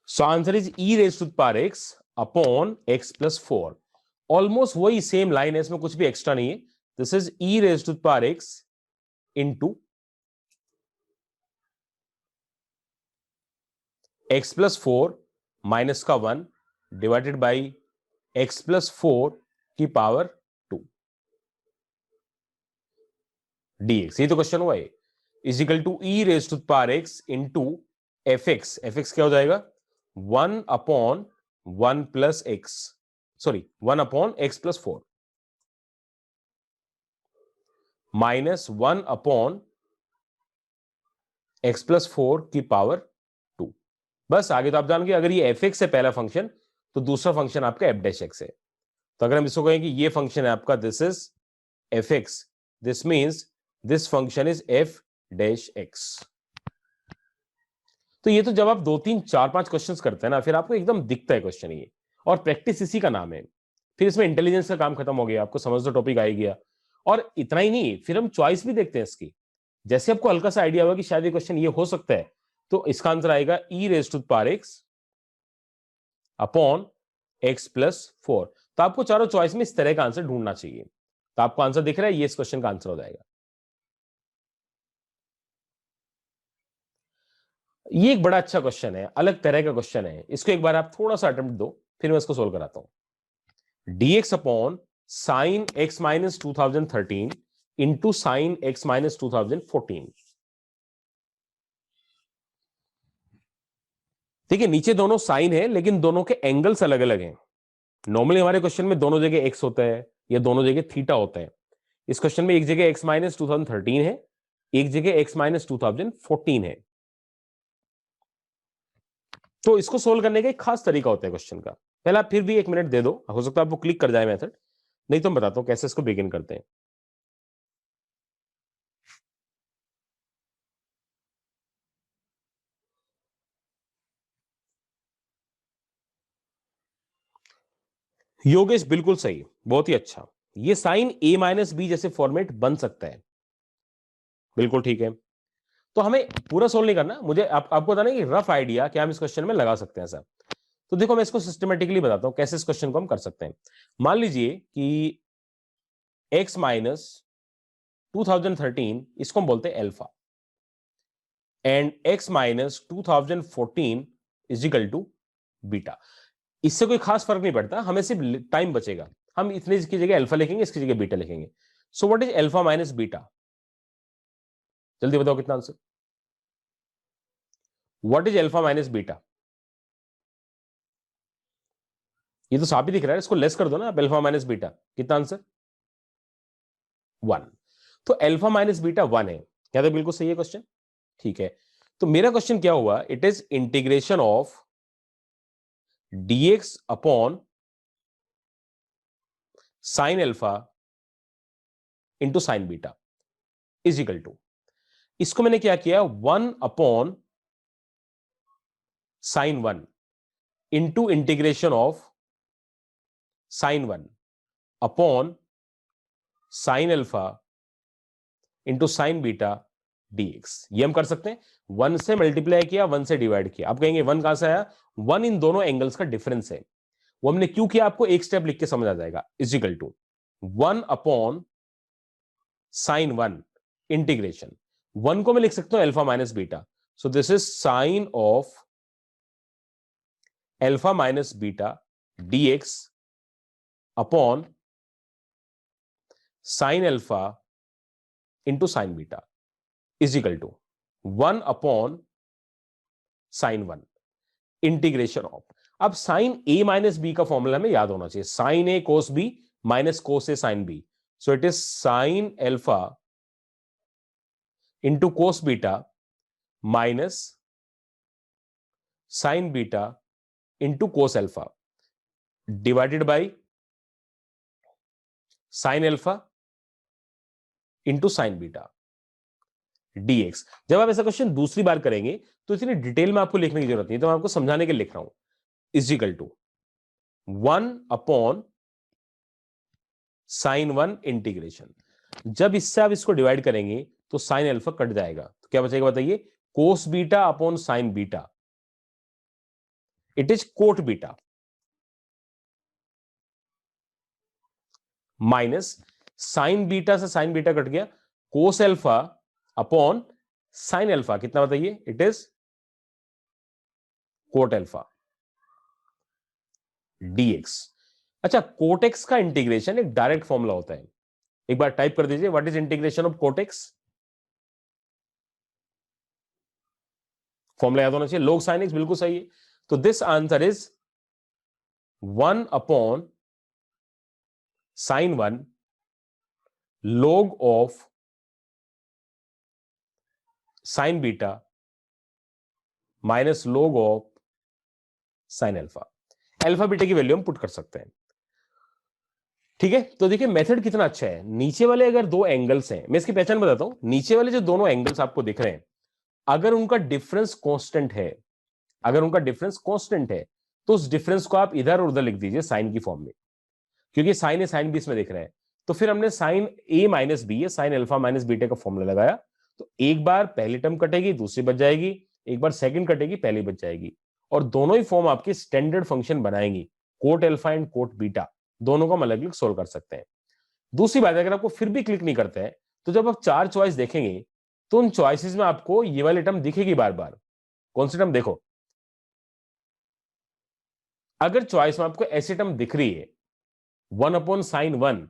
So answer is e raise to the power x upon x plus 4। Almost वही सेम लाइन है, इसमें कुछ भी एक्स्ट्रा नहीं है। This is e raise to the power x into x plus 4 minus का 1 divided by x plus 4 की power 2 dx। ये तो क्वेश्चन हुआ है। Is equal to e raise to the power x into f x. F x क्या हो जाएगा? 1 upon 1 plus x, sorry 1 upon x plus 4। Minus 1 upon x plus 4 की power 2। बस आगे तो आप जान के, अगर ये एफ एक्स है पहला फंक्शन, तो दूसरा फंक्शन आपका एफ डैश एक्स है। तो अगर हम इसको कहें कि ये फंक्शन है आपका, this is F x, this means this function is F dash x. तो ये तो जब आप 2 3 4 5 क्वेश्चंस करते हैं ना, फिर आपको एकदम दिखता है क्वेश्चन ये, और प्रैक्टिस इसी का नाम है। फिर इसमें इंटेलिजेंस का काम खत्म हो गया, आपको समझ दो टॉपिक आ ही गया। और इतना ही नहीं, फिर हम चॉइस भी देखते हैं इसकी। जैसे आपको हल्का सा आइडिया होगा कि शायद ये क्वेश्चन ये हो सकता है, तो इसका आंसर आएगा e raise to power x upon x plus 4। तो आपको चारों चॉइस में इस तरह का आंसर ढूंढना चाहिए। तो आपको आंसर दिख रहा है, ये इस क्वेश्चन का आंसर हो जाएगा। ये एक बड़ा अच्छा क्वेश्चन है, अलग तरह का क्वेश्चन है। इसको एक बार आप थोड़ा सा अटेम्प्ट दो, फिर मैं इसको सोल्व कराता हूं। dx upon sine x minus 2013 into sine x minus 2014। देखिए नीचे दोनों साइन है, लेकिन दोनों के एंगल्स अलग अलग हैं। नॉर्मली हमारे क्वेश्चन में दोनों जगह एक्स होता है या दोनों जगह थीटा होता है। इस क्वेश्चन में एक जगह एक्स माइनस 2013 है, एक जगह एक्स माइनस 2014 है। तो इसको सोल्व करने का एक खास तरीका होता है क्वेश्चन का। पहला फिर भी 1 मिनट दे दो, हो सकता है आपको क्लिक कर जाए मेथड, नहीं तो मैं बताता हूं कैसे इसको बिगिन करते हैं। योगेश बिल्कुल सही, बहुत ही अच्छा। ये साइन ए माइनस बी जैसे फॉर्मेट बन सकता है, बिल्कुल ठीक है। तो हमें पूरा सोल्व नहीं करना, मुझे आपको बताना कि रफ आइडिया क्या हम इस क्वेश्चन में लगा सकते हैं सर। तो देखो मैं इसको सिस्टमेटिकली बताता हूं कैसे इस क्वेश्चन को हम कर सकते हैं। मान लीजिए कि x माइनस 2013 इसको हम बोलते हैं alpha, and x minus 2014 is equal to beta. इससे कोई खास फर्क नहीं पड़ता, हमें सिर्फ टाइम बचेगा। हम इतने की जगह अल्फा लिखेंगे, इसकी जगह बीटा लिखेंगे। So what is alpha minus beta? जल्दी बताओ कितना answer. What is alpha minus beta? ये तो साफ ही दिख रहा है, इसको लेस कर दो ना आप, अल्फा माइनस बीटा। कितना आंसर? 1। तो अल्फा माइनस बीटा 1 है, क्या? तो बिल्कुल सही है क्वेश्चन, ठीक है। तो मेरा क्वेश्चन क्या हुआ? It is integration of dx upon sine alpha into sine beta is equal to, इसको मैंने क्या किया, 1 upon sine 1 into integration of sine 1 upon sine alpha into sine beta dx. ये हम कर सकते हैं, 1 से मल्टीप्लाई किया, 1 से डिवाइड किया। आप कहेंगे 1 कहां से आया? 1 इन दोनों एंगल्स का डिफरेंस है। वो हमने क्यों किया, आपको एक स्टेप लिख के समझ आ जाएगा। Is equal to 1 upon sine 1 integration, 1 को मैं लिख सकता हूं alpha minus beta. So this is sine of alpha minus beta dx upon sine alpha into sine beta is equal to 1 upon sine 1 integration of. अब sine a minus b का formula हमें याद होना चाहिए, sine a cos b minus cos a sine b. So it is sine alpha into cos beta minus sine beta into cos alpha divided by sine alpha into sine beta dx. जब आप ऐसा question दूसरी बार करेंगे तो इतनी detail में आपको लिखने की जरूरत नहीं, तो मैं आपको समझाने के लिए लिख रहा हूं। Is equal to 1 upon sine 1 integration. जब इससे आप इसको डिवाइड करेंगे तो साइन अल्फा कट जाएगा, तो क्या बचेगा बताइए? Cos beta upon sine beta, it is cot beta minus sine beta से साइन बीटा कट गया, cos alpha upon sine alpha, कितना बताइए? It is cot alpha dx. अच्छा, कोटेक्स का इंटीग्रेशन एक डायरेक्ट फॉर्मूला होता है, एक बार टाइप कर दीजिए, what is integration of cot x? Formula याद होना चाहिए, लोग साइन एक्स, बिल्कुल सही है। तो this answer is 1 upon sine 1 log of sine beta minus log of sine alpha. Alpha beta की वैल्यू हम पुट कर सकते हैं। ठीक है, तो देखिए मेथड कितना अच्छा है। नीचे वाले अगर दो एंगल्स हैं, मैं इसकी पहचान बताता हूं। नीचे वाले जो दोनों एंगल्स आपको दिख रहे हैं, अगर उनका डिफरेंस कांस्टेंट है, अगर उनका डिफरेंस कांस्टेंट है, तो उस डिफरेंस को आप इधर और उधर लिख दीजिए साइन की फॉर्म में, क्योंकि साइन ए साइन बी इसमें दिख रहा है। तो फिर हमने साइन ए माइनस बी है साइन अल्फा माइनस बीटा का फॉर्मूला लगाया। तो एक बार पहली टर्म कटेगी, दूसरी बच जाएगी, एक बार सेकंड कटेगी, पहली बच जाएगी, और दोनों ही फॉर्म आपकी स्टैंडर्ड फंक्शन बनाएंगी। Cot alpha and cot beta दोनों को हम अलग अलग सोल्व कर सकते हैं। दूसरी बात, अगर आपको फिर भी क्लिक नहीं करते हैं, तो जब आप चार चॉइस देखेंगे तो उन चॉइसेस में आपको ये वाली टर्म दिखेगी बार बार। कौन सी टर्म? देखो, अगर चॉइस में आपको ऐसी टर्म दिख रही है 1/sin1,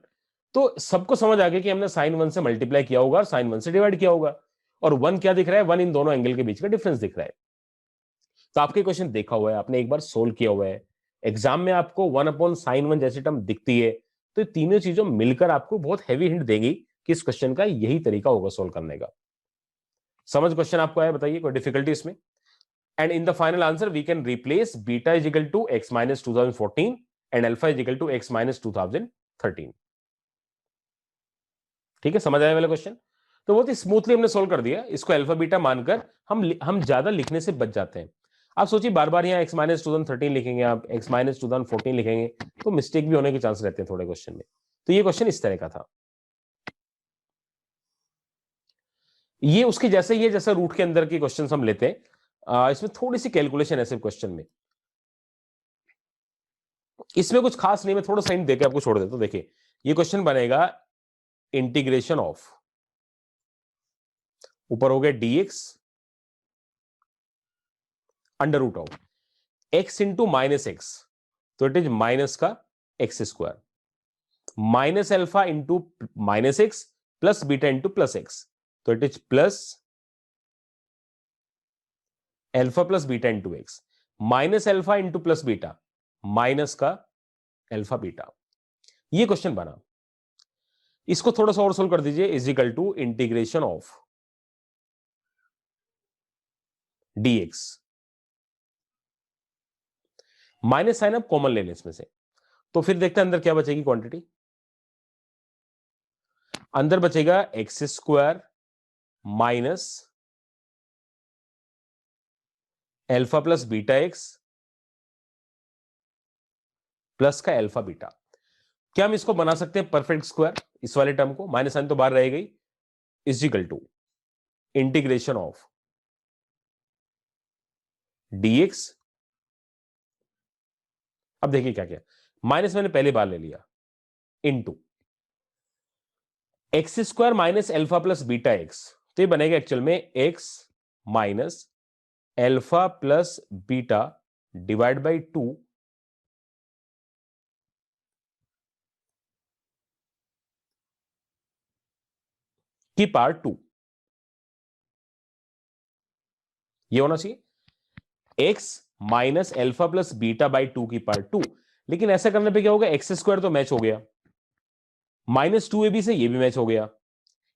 तो सबको समझ आ गया कि हमने sin1 से मल्टीप्लाई किया होगा और sin1 से डिवाइड किया होगा। और 1 क्या दिख रहा है? 1 इन दोनों एंगल के बीच का डिफरेंस दिख रहा है। तो आपके क्वेश्चन देखा हुआ है, आपने एक बार सोल्व किया हुआ है, एग्जाम में आपको 1/sin1 जैसी टर्म दिखती है, तो तीनों चीजों मिलकर आपको बहुत हैवी हिंट देंगी कि इस क्वेश्चन का यही तरीका होगा सोल्व करने का। समझ क्वेश्चन आपको आया? बताइए, कोई डिफिकल्टी इसमें? And in the final answer we can replace beta is equal to x minus 2014 and alpha is equal to x minus 2013। ठीक है, समझ आया वाला क्वेश्चन? तो बहुत ही स्मूथली हमने सोल्व कर दिया। इसको अल्फा बीटा मानकर हम ज्यादा लिखने से बच जाते हैं। आप सोचिए बार बार यहाँ x माइनस 2013 लिखेंगे, आप x माइनस 2014 लिखेंगे, तो मिस्टेक भी होने के चांस रहते हैं थोड़े क्वेश्चन में। तो ये क्वेश्चन इस तरह का था। ये उसके जैसे ही है जैसा रूट के अंदर के क्वेश्चन हम लेते हैं। इसमें थोड़ी सी कैलकुलेशन है सिर्फ क्वेश्चन में, इसमें कुछ खास नहीं। मैं थोड़ा सा हिंट देके आपको छोड़ देता हूं। देखिए, ये क्वेश्चन बनेगा इंटीग्रेशन ऑफ, ऊपर हो गया dx under root of x into minus x, तो इट इज माइनस का x square, minus alpha into minus x plus beta into plus x, तो it is plus alpha plus beta into x, minus alpha into plus beta minus का alpha beta. ये question बना। इसको थोड़ा सा और solve कर दीजिए। Is equal to integration of dx, minus sign आप कॉमन ले लें इसमें से, तो फिर देखते हैं अंदर क्या बचेगी क्वांटिटी। अंदर बचेगा x square minus alpha plus beta x plus का अल्फा बीटा। क्या हम इसको बना सकते हैं परफेक्ट स्क्वायर? इस वाले टर्म को, माइनस साइन तो बाहर रह गई, is equal to integration of dx। अब देखिए क्या क्या, माइनस मैंने पहली बार ले लिया, into x square minus alpha plus beta x, तो ये बनेगा एक्चुअल में x minus alpha plus beta divide by 2 की पावर 2। ये होना चाहिए x minus alpha plus beta by 2 की पावर 2। लेकिन ऐसा करने पे क्या होगा, एक्स स्क्वायर तो मैच हो गया, माइनस 2ab से ये भी मैच हो गया,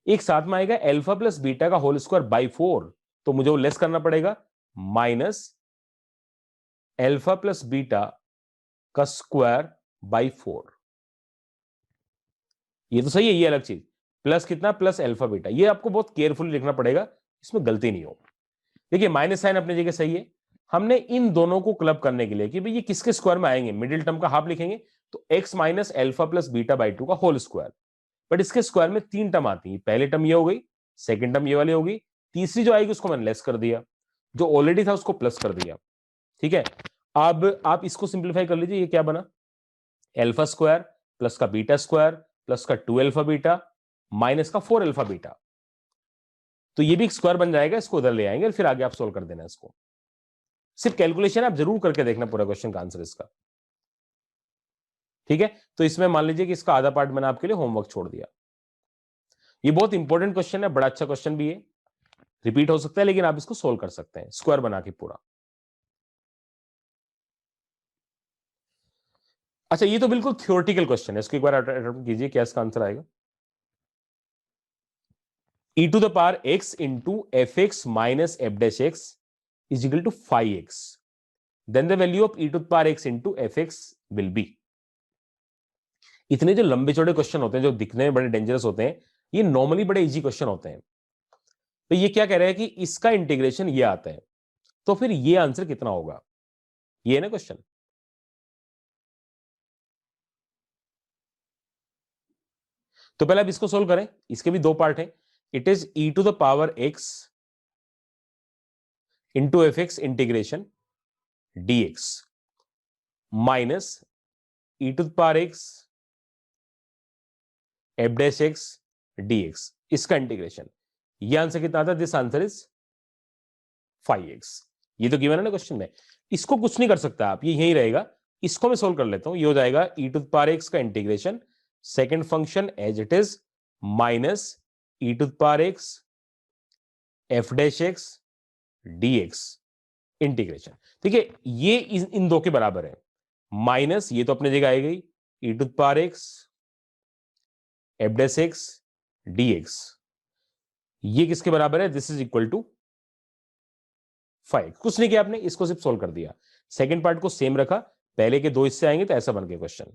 एक साथ में आएगा अल्फा प्लस बीटा का होल स्क्वायर बाई 4, तो मुझे वो लेस करना पड़ेगा, माइनस अल्फा प्लस बीटा का स्क्वायर बाई 4। ये तो सही है, ये अलग चीज, प्लस कितना, प्लस अल्फा बीटा। ये आपको बहुत केयरफुली लिखना पड़ेगा, इसमें गलती नहीं हो। देखिए माइनस साइन अपनी जगह सही है, हमने इन दोनों को क्लब करने के लिए कि भाई ये किसके स्क्वायर में आएंगे, मिडिल टर्म का हाफ लिखेंगे, तो x minus alpha plus beta by 2 का होल स्क्वायर। बट इसके स्क्वायर में 3 टर्म आती है, पहली टर्म ये हो गई, सेकंड टर्म ये वाली होगी, तीसरी जो आएगी उसको मैंने लेस कर दिया, जो ऑलरेडी था उसको प्लस कर दिया। ठीक है, अब आप इसको सिंप्लीफाई कर लीजिए। ये क्या बना, अल्फा स्क्वायर प्लस का बीटा स्क्वायर प्लस का 2 अल्फा बीटा माइनस का 4 अल्फा बीटा, तो ये भी एक स्क्वायर बन जाएगा, इसको उधर ले आएंगे, फिर आगे आप सोल्व कर देना इसको। सिर्फ कैलकुलेशन आप जरूर करके देखना पूरा क्वेश्चन का आंसर इसका। ठीक है, तो इसमें मान लीजिए कि इसका आधा पार्ट मैंने आपके लिए होमवर्क छोड़ दिया। ये बहुत इंपॉर्टेंट क्वेश्चन है, बड़ा अच्छा क्वेश्चन भी है, रिपीट हो सकता है, लेकिन आप इसको सोल्व कर सकते हैं स्क्वायर बना के पूरा। अच्छा, ये तो बिल्कुल थ्योरेटिकल क्वेश्चन है, इसको एक बार अटेम्प्ट कीजिए, क्या इसका आंसर आएगा। e to the power x into fx minus f dash x is equal to 5x. Then the value of e to the power x into fx will be. इतने जो लंबे चौड़े क्वेश्चन होते हैं जो दिखने में बड़े डेंजरस होते हैं, ये नॉर्मली बड़े इजी क्वेश्चन होते हैं. तो ये क्या कह रहा है कि इसका इंटीग्रेशन ये आता है, तो फिर ये आंसर कितना होगा, ये है ना क्वेश्चन. तो पहले आप इसको सोल्व करें. इसके भी दो पार्ट हैं. It is e to the power x into f x integration dx minus e to the power x f dash x dx, इसका इंटीग्रेशन. ये आंसर कितना आता है? This answer is 5x. ये तो गिवन है ना क्वेश्चन में. इसको कुछ नहीं कर सकता आप, ये यही रहेगा. इसको मैं सोल्व कर लेता हूं. ये हो जाएगा e to the power x का integration second function as it is minus e to the power x f dash x dx integration. ठीक है, ये इन दो के बराबर है. माइनस ये तो अपने जगह आएगी e to the power x f dash x dx. ये किसके बराबर है? This is equal to 5. कुछ नहीं किया आपने, इसको सिर्फ सोल्व कर दिया. सेकंड पार्ट को सेम रखा, पहले के दो हिस्से आएंगे तो ऐसा बन गया क्वेश्चन.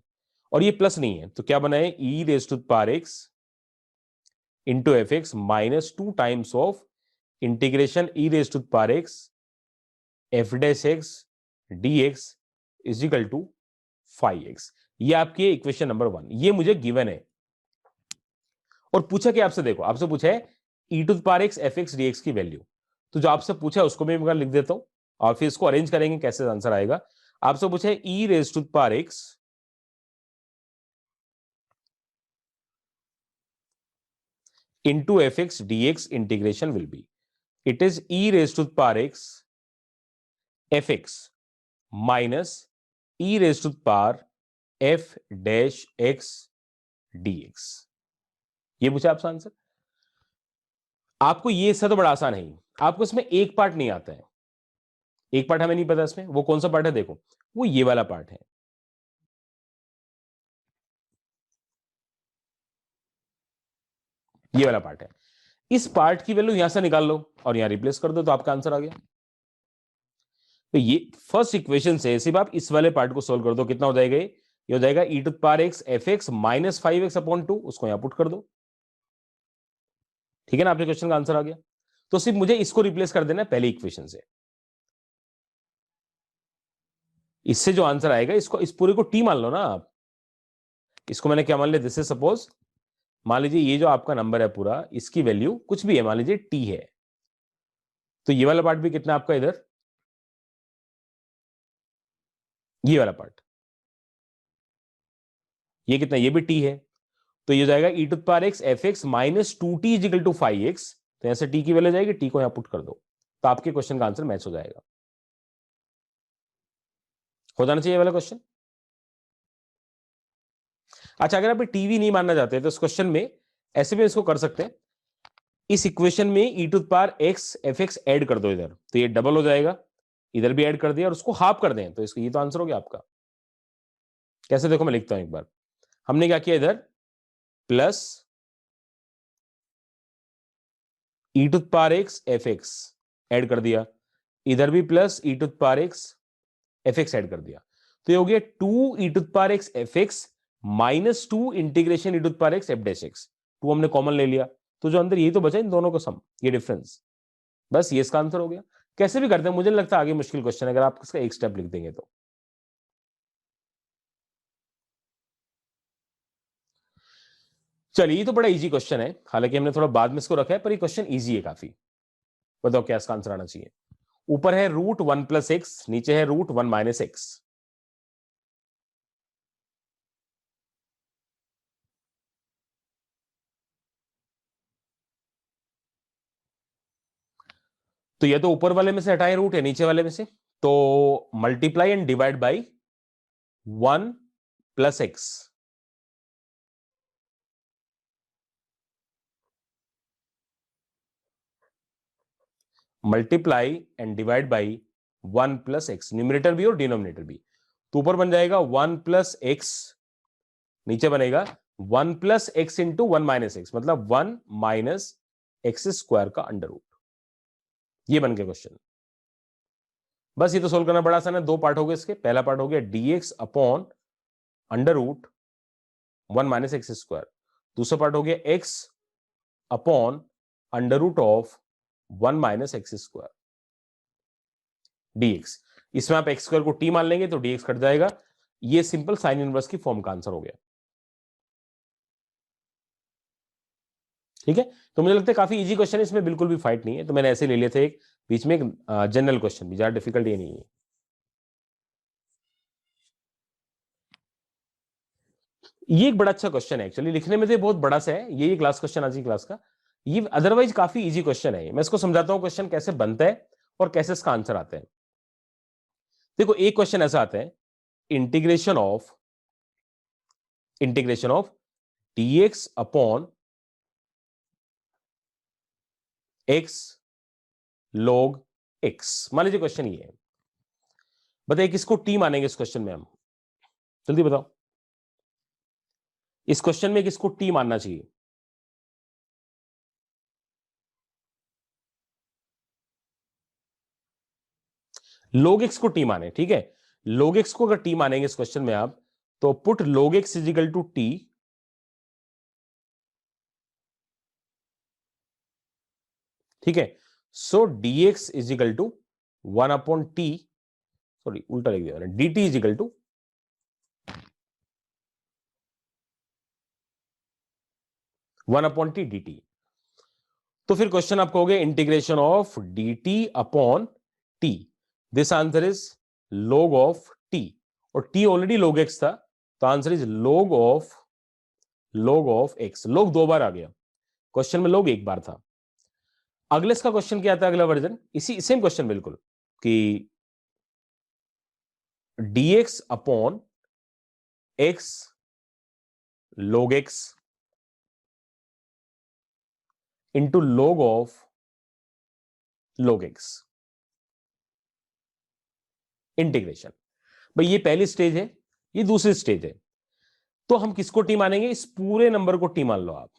और ये प्लस नहीं है तो क्या बना है? e raise to the power x into f x minus 2 times of integration e raise to the power x f dash x dx is equal to 5x. ये आपकी इक्वेशन नंबर 1. ये मुझे गिवन है. और पूछा क्या आपसे? देखो, आपसे पूछा है e to the power x f x dx की वैल्यू. तो जो आपसे पूछा है उसको मैं लिख देता हूं और फिर इसको अरेंज करेंगे कैसे आंसर आएगा. आपसे पूछा है e raise to the power x into fx dx integration will be. It is e raised to the power x fx minus e raised to the power f dash x dx. ये पूछा आपसे answer. आपको ये हिस्सा तो बड़ा आसान है. आपको इसमें एक पार्ट नहीं आता है. एक पार्ट हमें नहीं पता इसमें. वो कौन सा पार्ट है? देखो, वो ये वाला पार्ट है. ये वाला पार्ट है. इस पार्ट की वैल्यू यहां से निकाल लो और यहां रिप्लेस कर दो तो आपका आंसर आ गया. तो ये फर्स्ट इक्वेशन से सिर्फ आप इस वाले पार्ट को सोल्व कर दो. कितना हो जाएगा? ये हो जाएगा e to the power x f x minus 5x upon 2. उसको यहां पुट कर दो. ठीक है ना, आपके क्वेश्चन का आंसर आ गया. तो सिर्फ मुझे इसको रिप्लेस कर देना है पहली इक्वेशन से. इससे जो आंसर आएगा, इसको इस पूरे को टी मान लो ना आप. इसको मैंने क्या मान लिया? दिस इज सपोज, मान लीजिए ये जो आपका नंबर है पूरा, इसकी वैल्यू कुछ भी है, मान लीजिए टी है. तो ये वाला पार्ट भी कितना आपका इधर? ये वाला पार्ट ये कितना? ये भी टी है. तो ये जाएगा e to the power x f x minus 2t is equal to 5x. तो यहां से t की वैल्यू जाएगी, t को यहां पुट कर दो तो आपके क्वेश्चन का आंसर मैच हो जाएगा. हो जाना चाहिए वाला क्वेश्चन. अच्छा, अगर आप टीवी नहीं मानना चाहते तो इस क्वेश्चन में ऐसे भी इसको कर सकते हैं. इस इक्वेशन में e to the power x f x add कर दो इधर, तो ये डबल हो जाएगा. इधर भी ऐड कर दिया और उसको हाफ कर दें तो इसको, ये तो आंसर हो गया आपका. कैसे? देखो मैं लिखता हूं एक बार. हमने क्या किया इधर? Plus e to the power x f x add कर दिया. इधर भी plus e to the power x f x add कर दिया. तो ये हो गया 2 e to the power x f x minus 2 integration e to the power x f dash x. 2 हमने कॉमन ले लिया तो जो अंदर यही तो बचा इन दोनों का सम, ये डिफरेंस. बस ये इसका आंसर हो गया. कैसे भी करते हैं, मुझे नहीं लगता आगे मुश्किल क्वेश्चन है अगर आप इसका एक स्टेप लिख देंगे तो. चलिए, ये तो बड़ा इजी क्वेश्चन है, हालांकि हमने थोड़ा बाद में इसको रखा है, पर ये क्वेश्चन इजी है काफी. बताओ क्या इसका आंसर आना चाहिए. ऊपर है रूट 1 प्लस एक्स, नीचे है रूट 1 माइनस एक्स. तो ये तो ऊपर वाले में से हटाए रूट है, नीचे वाले में से तो multiply and divide by 1 plus x. Multiply and divide by 1 plus x, numerator भी और डिनोमिनेटर भी. तो ऊपर बन जाएगा 1 प्लस एक्स, नीचे बनेगा 1 plus x into 1 minus x, मतलब 1 माइनस एक्स स्क्वायर का अंडर रूट। ये बन गया क्वेश्चन। बस ये तो सोल्व करना बड़ा आसान है। दो पार्ट हो गए इसके। पहला पार्ट हो गया dx upon under root 1 minus x square. दूसरा पार्ट हो गया x upon under root of 1 minus x square dx। इसमें आप एक्स स्क्वायर को t मान लेंगे तो dx कट जाएगा। ये सिंपल साइन इनवर्स की फॉर्म का आंसर हो गया। ठीक है, तो मुझे लगता है काफी इजी क्वेश्चन है, इसमें बिल्कुल भी फाइट नहीं है, तो मैंने ऐसे ले लिए थे एक बीच में एक जनरल क्वेश्चन भी, ज्यादा डिफिकल्ट ये नहीं है। ये एक बड़ा अच्छा क्वेश्चन है एक्चुअली, लिखने में तो बहुत बड़ा सा है। ये क्लास क्वेश्चन आज की क्लास का, ये अदरवाइज काफी इजी क्वेश्चन है। मैं इसको समझाता हूं क्वेश्चन कैसे बनता है और कैसे इसका आंसर आता है। देखो एक क्वेश्चन ऐसा आता है, integration of dx upon x log x। मान लीजिए क्वेश्चन ये है, बताइए किसको t मानेंगे इस क्वेश्चन में हम, जल्दी बताओ। इस क्वेश्चन में किसको t मानना चाहिए? log x को t माने, ठीक है। log x को अगर t मानेंगे इस क्वेश्चन में आप, तो put log x is equal to t, ठीक है। So dx is equal to 1 upon t, sorry उल्टा लिख दिया मैंने, dt is equal to 1 upon t dt। तो फिर क्वेश्चन आप कहोगे integration of dt upon t, this answer is log of t, और t ऑलरेडी log x था, तो answer is log of x। log दो बार आ गया क्वेश्चन में, log एक बार था। अगले इसका क्वेश्चन क्या आता है, अगला वर्जन इसी सेम क्वेश्चन बिल्कुल, कि dx upon x log x into log of log x integration. भाई ये पहली स्टेज है, ये दूसरी स्टेज है, तो हम किसको टी मानेंगे? इस पूरे नंबर को टी मान लो आप।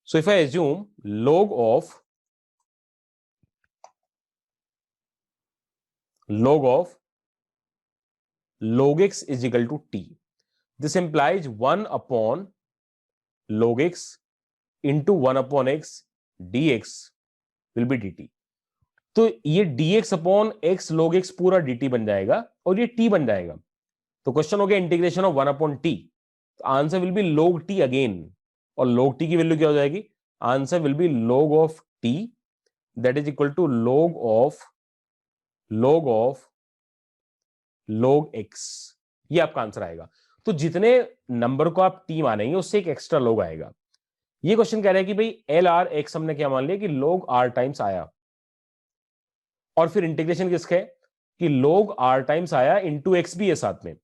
So if I assume log of log x is equal to t, this implies 1 upon log x into 1 upon x dx will be dt। तो ये dx upon x log x पूरा dt बन जाएगा और ये t बन जाएगा। तो क्वेश्चन हो गया इंटीग्रेशन ऑफ 1 अपॉन t, तो answer will be log t again, और log t की वैल्यू क्या हो जाएगी? Answer will be log of t that is equal to log of log x। ये आपका आंसर आएगा। तो जितने नंबर को आप t मानेंगे उससे एक एक्स्ट्रा log आएगा। ये क्वेश्चन कह रहा है कि भाई एल आर एक्स हमने क्या मान लिया कि log r टाइम्स आया, और फिर इंटीग्रेशन किसका है कि log r टाइम्स आया इंटू एक्स भी है साथ में,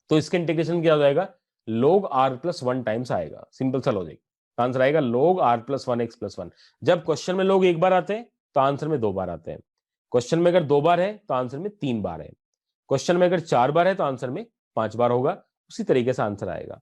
तो इसका इंटीग्रेशन क्या हो जाएगा? log r प्लस 1 टाइम्स आएगा। सिंपल सा लॉजिक, आंसर आएगा log r plus 1 x plus 1। जब क्वेश्चन में log एक बार आते हैं तो आंसर में दो बार आते हैं, क्वेश्चन में अगर दो बार है तो आंसर में तीन बार है, क्वेश्चन में अगर चार बार है तो आंसर में 5 बार होगा। उसी तरीके से आंसर आएगा।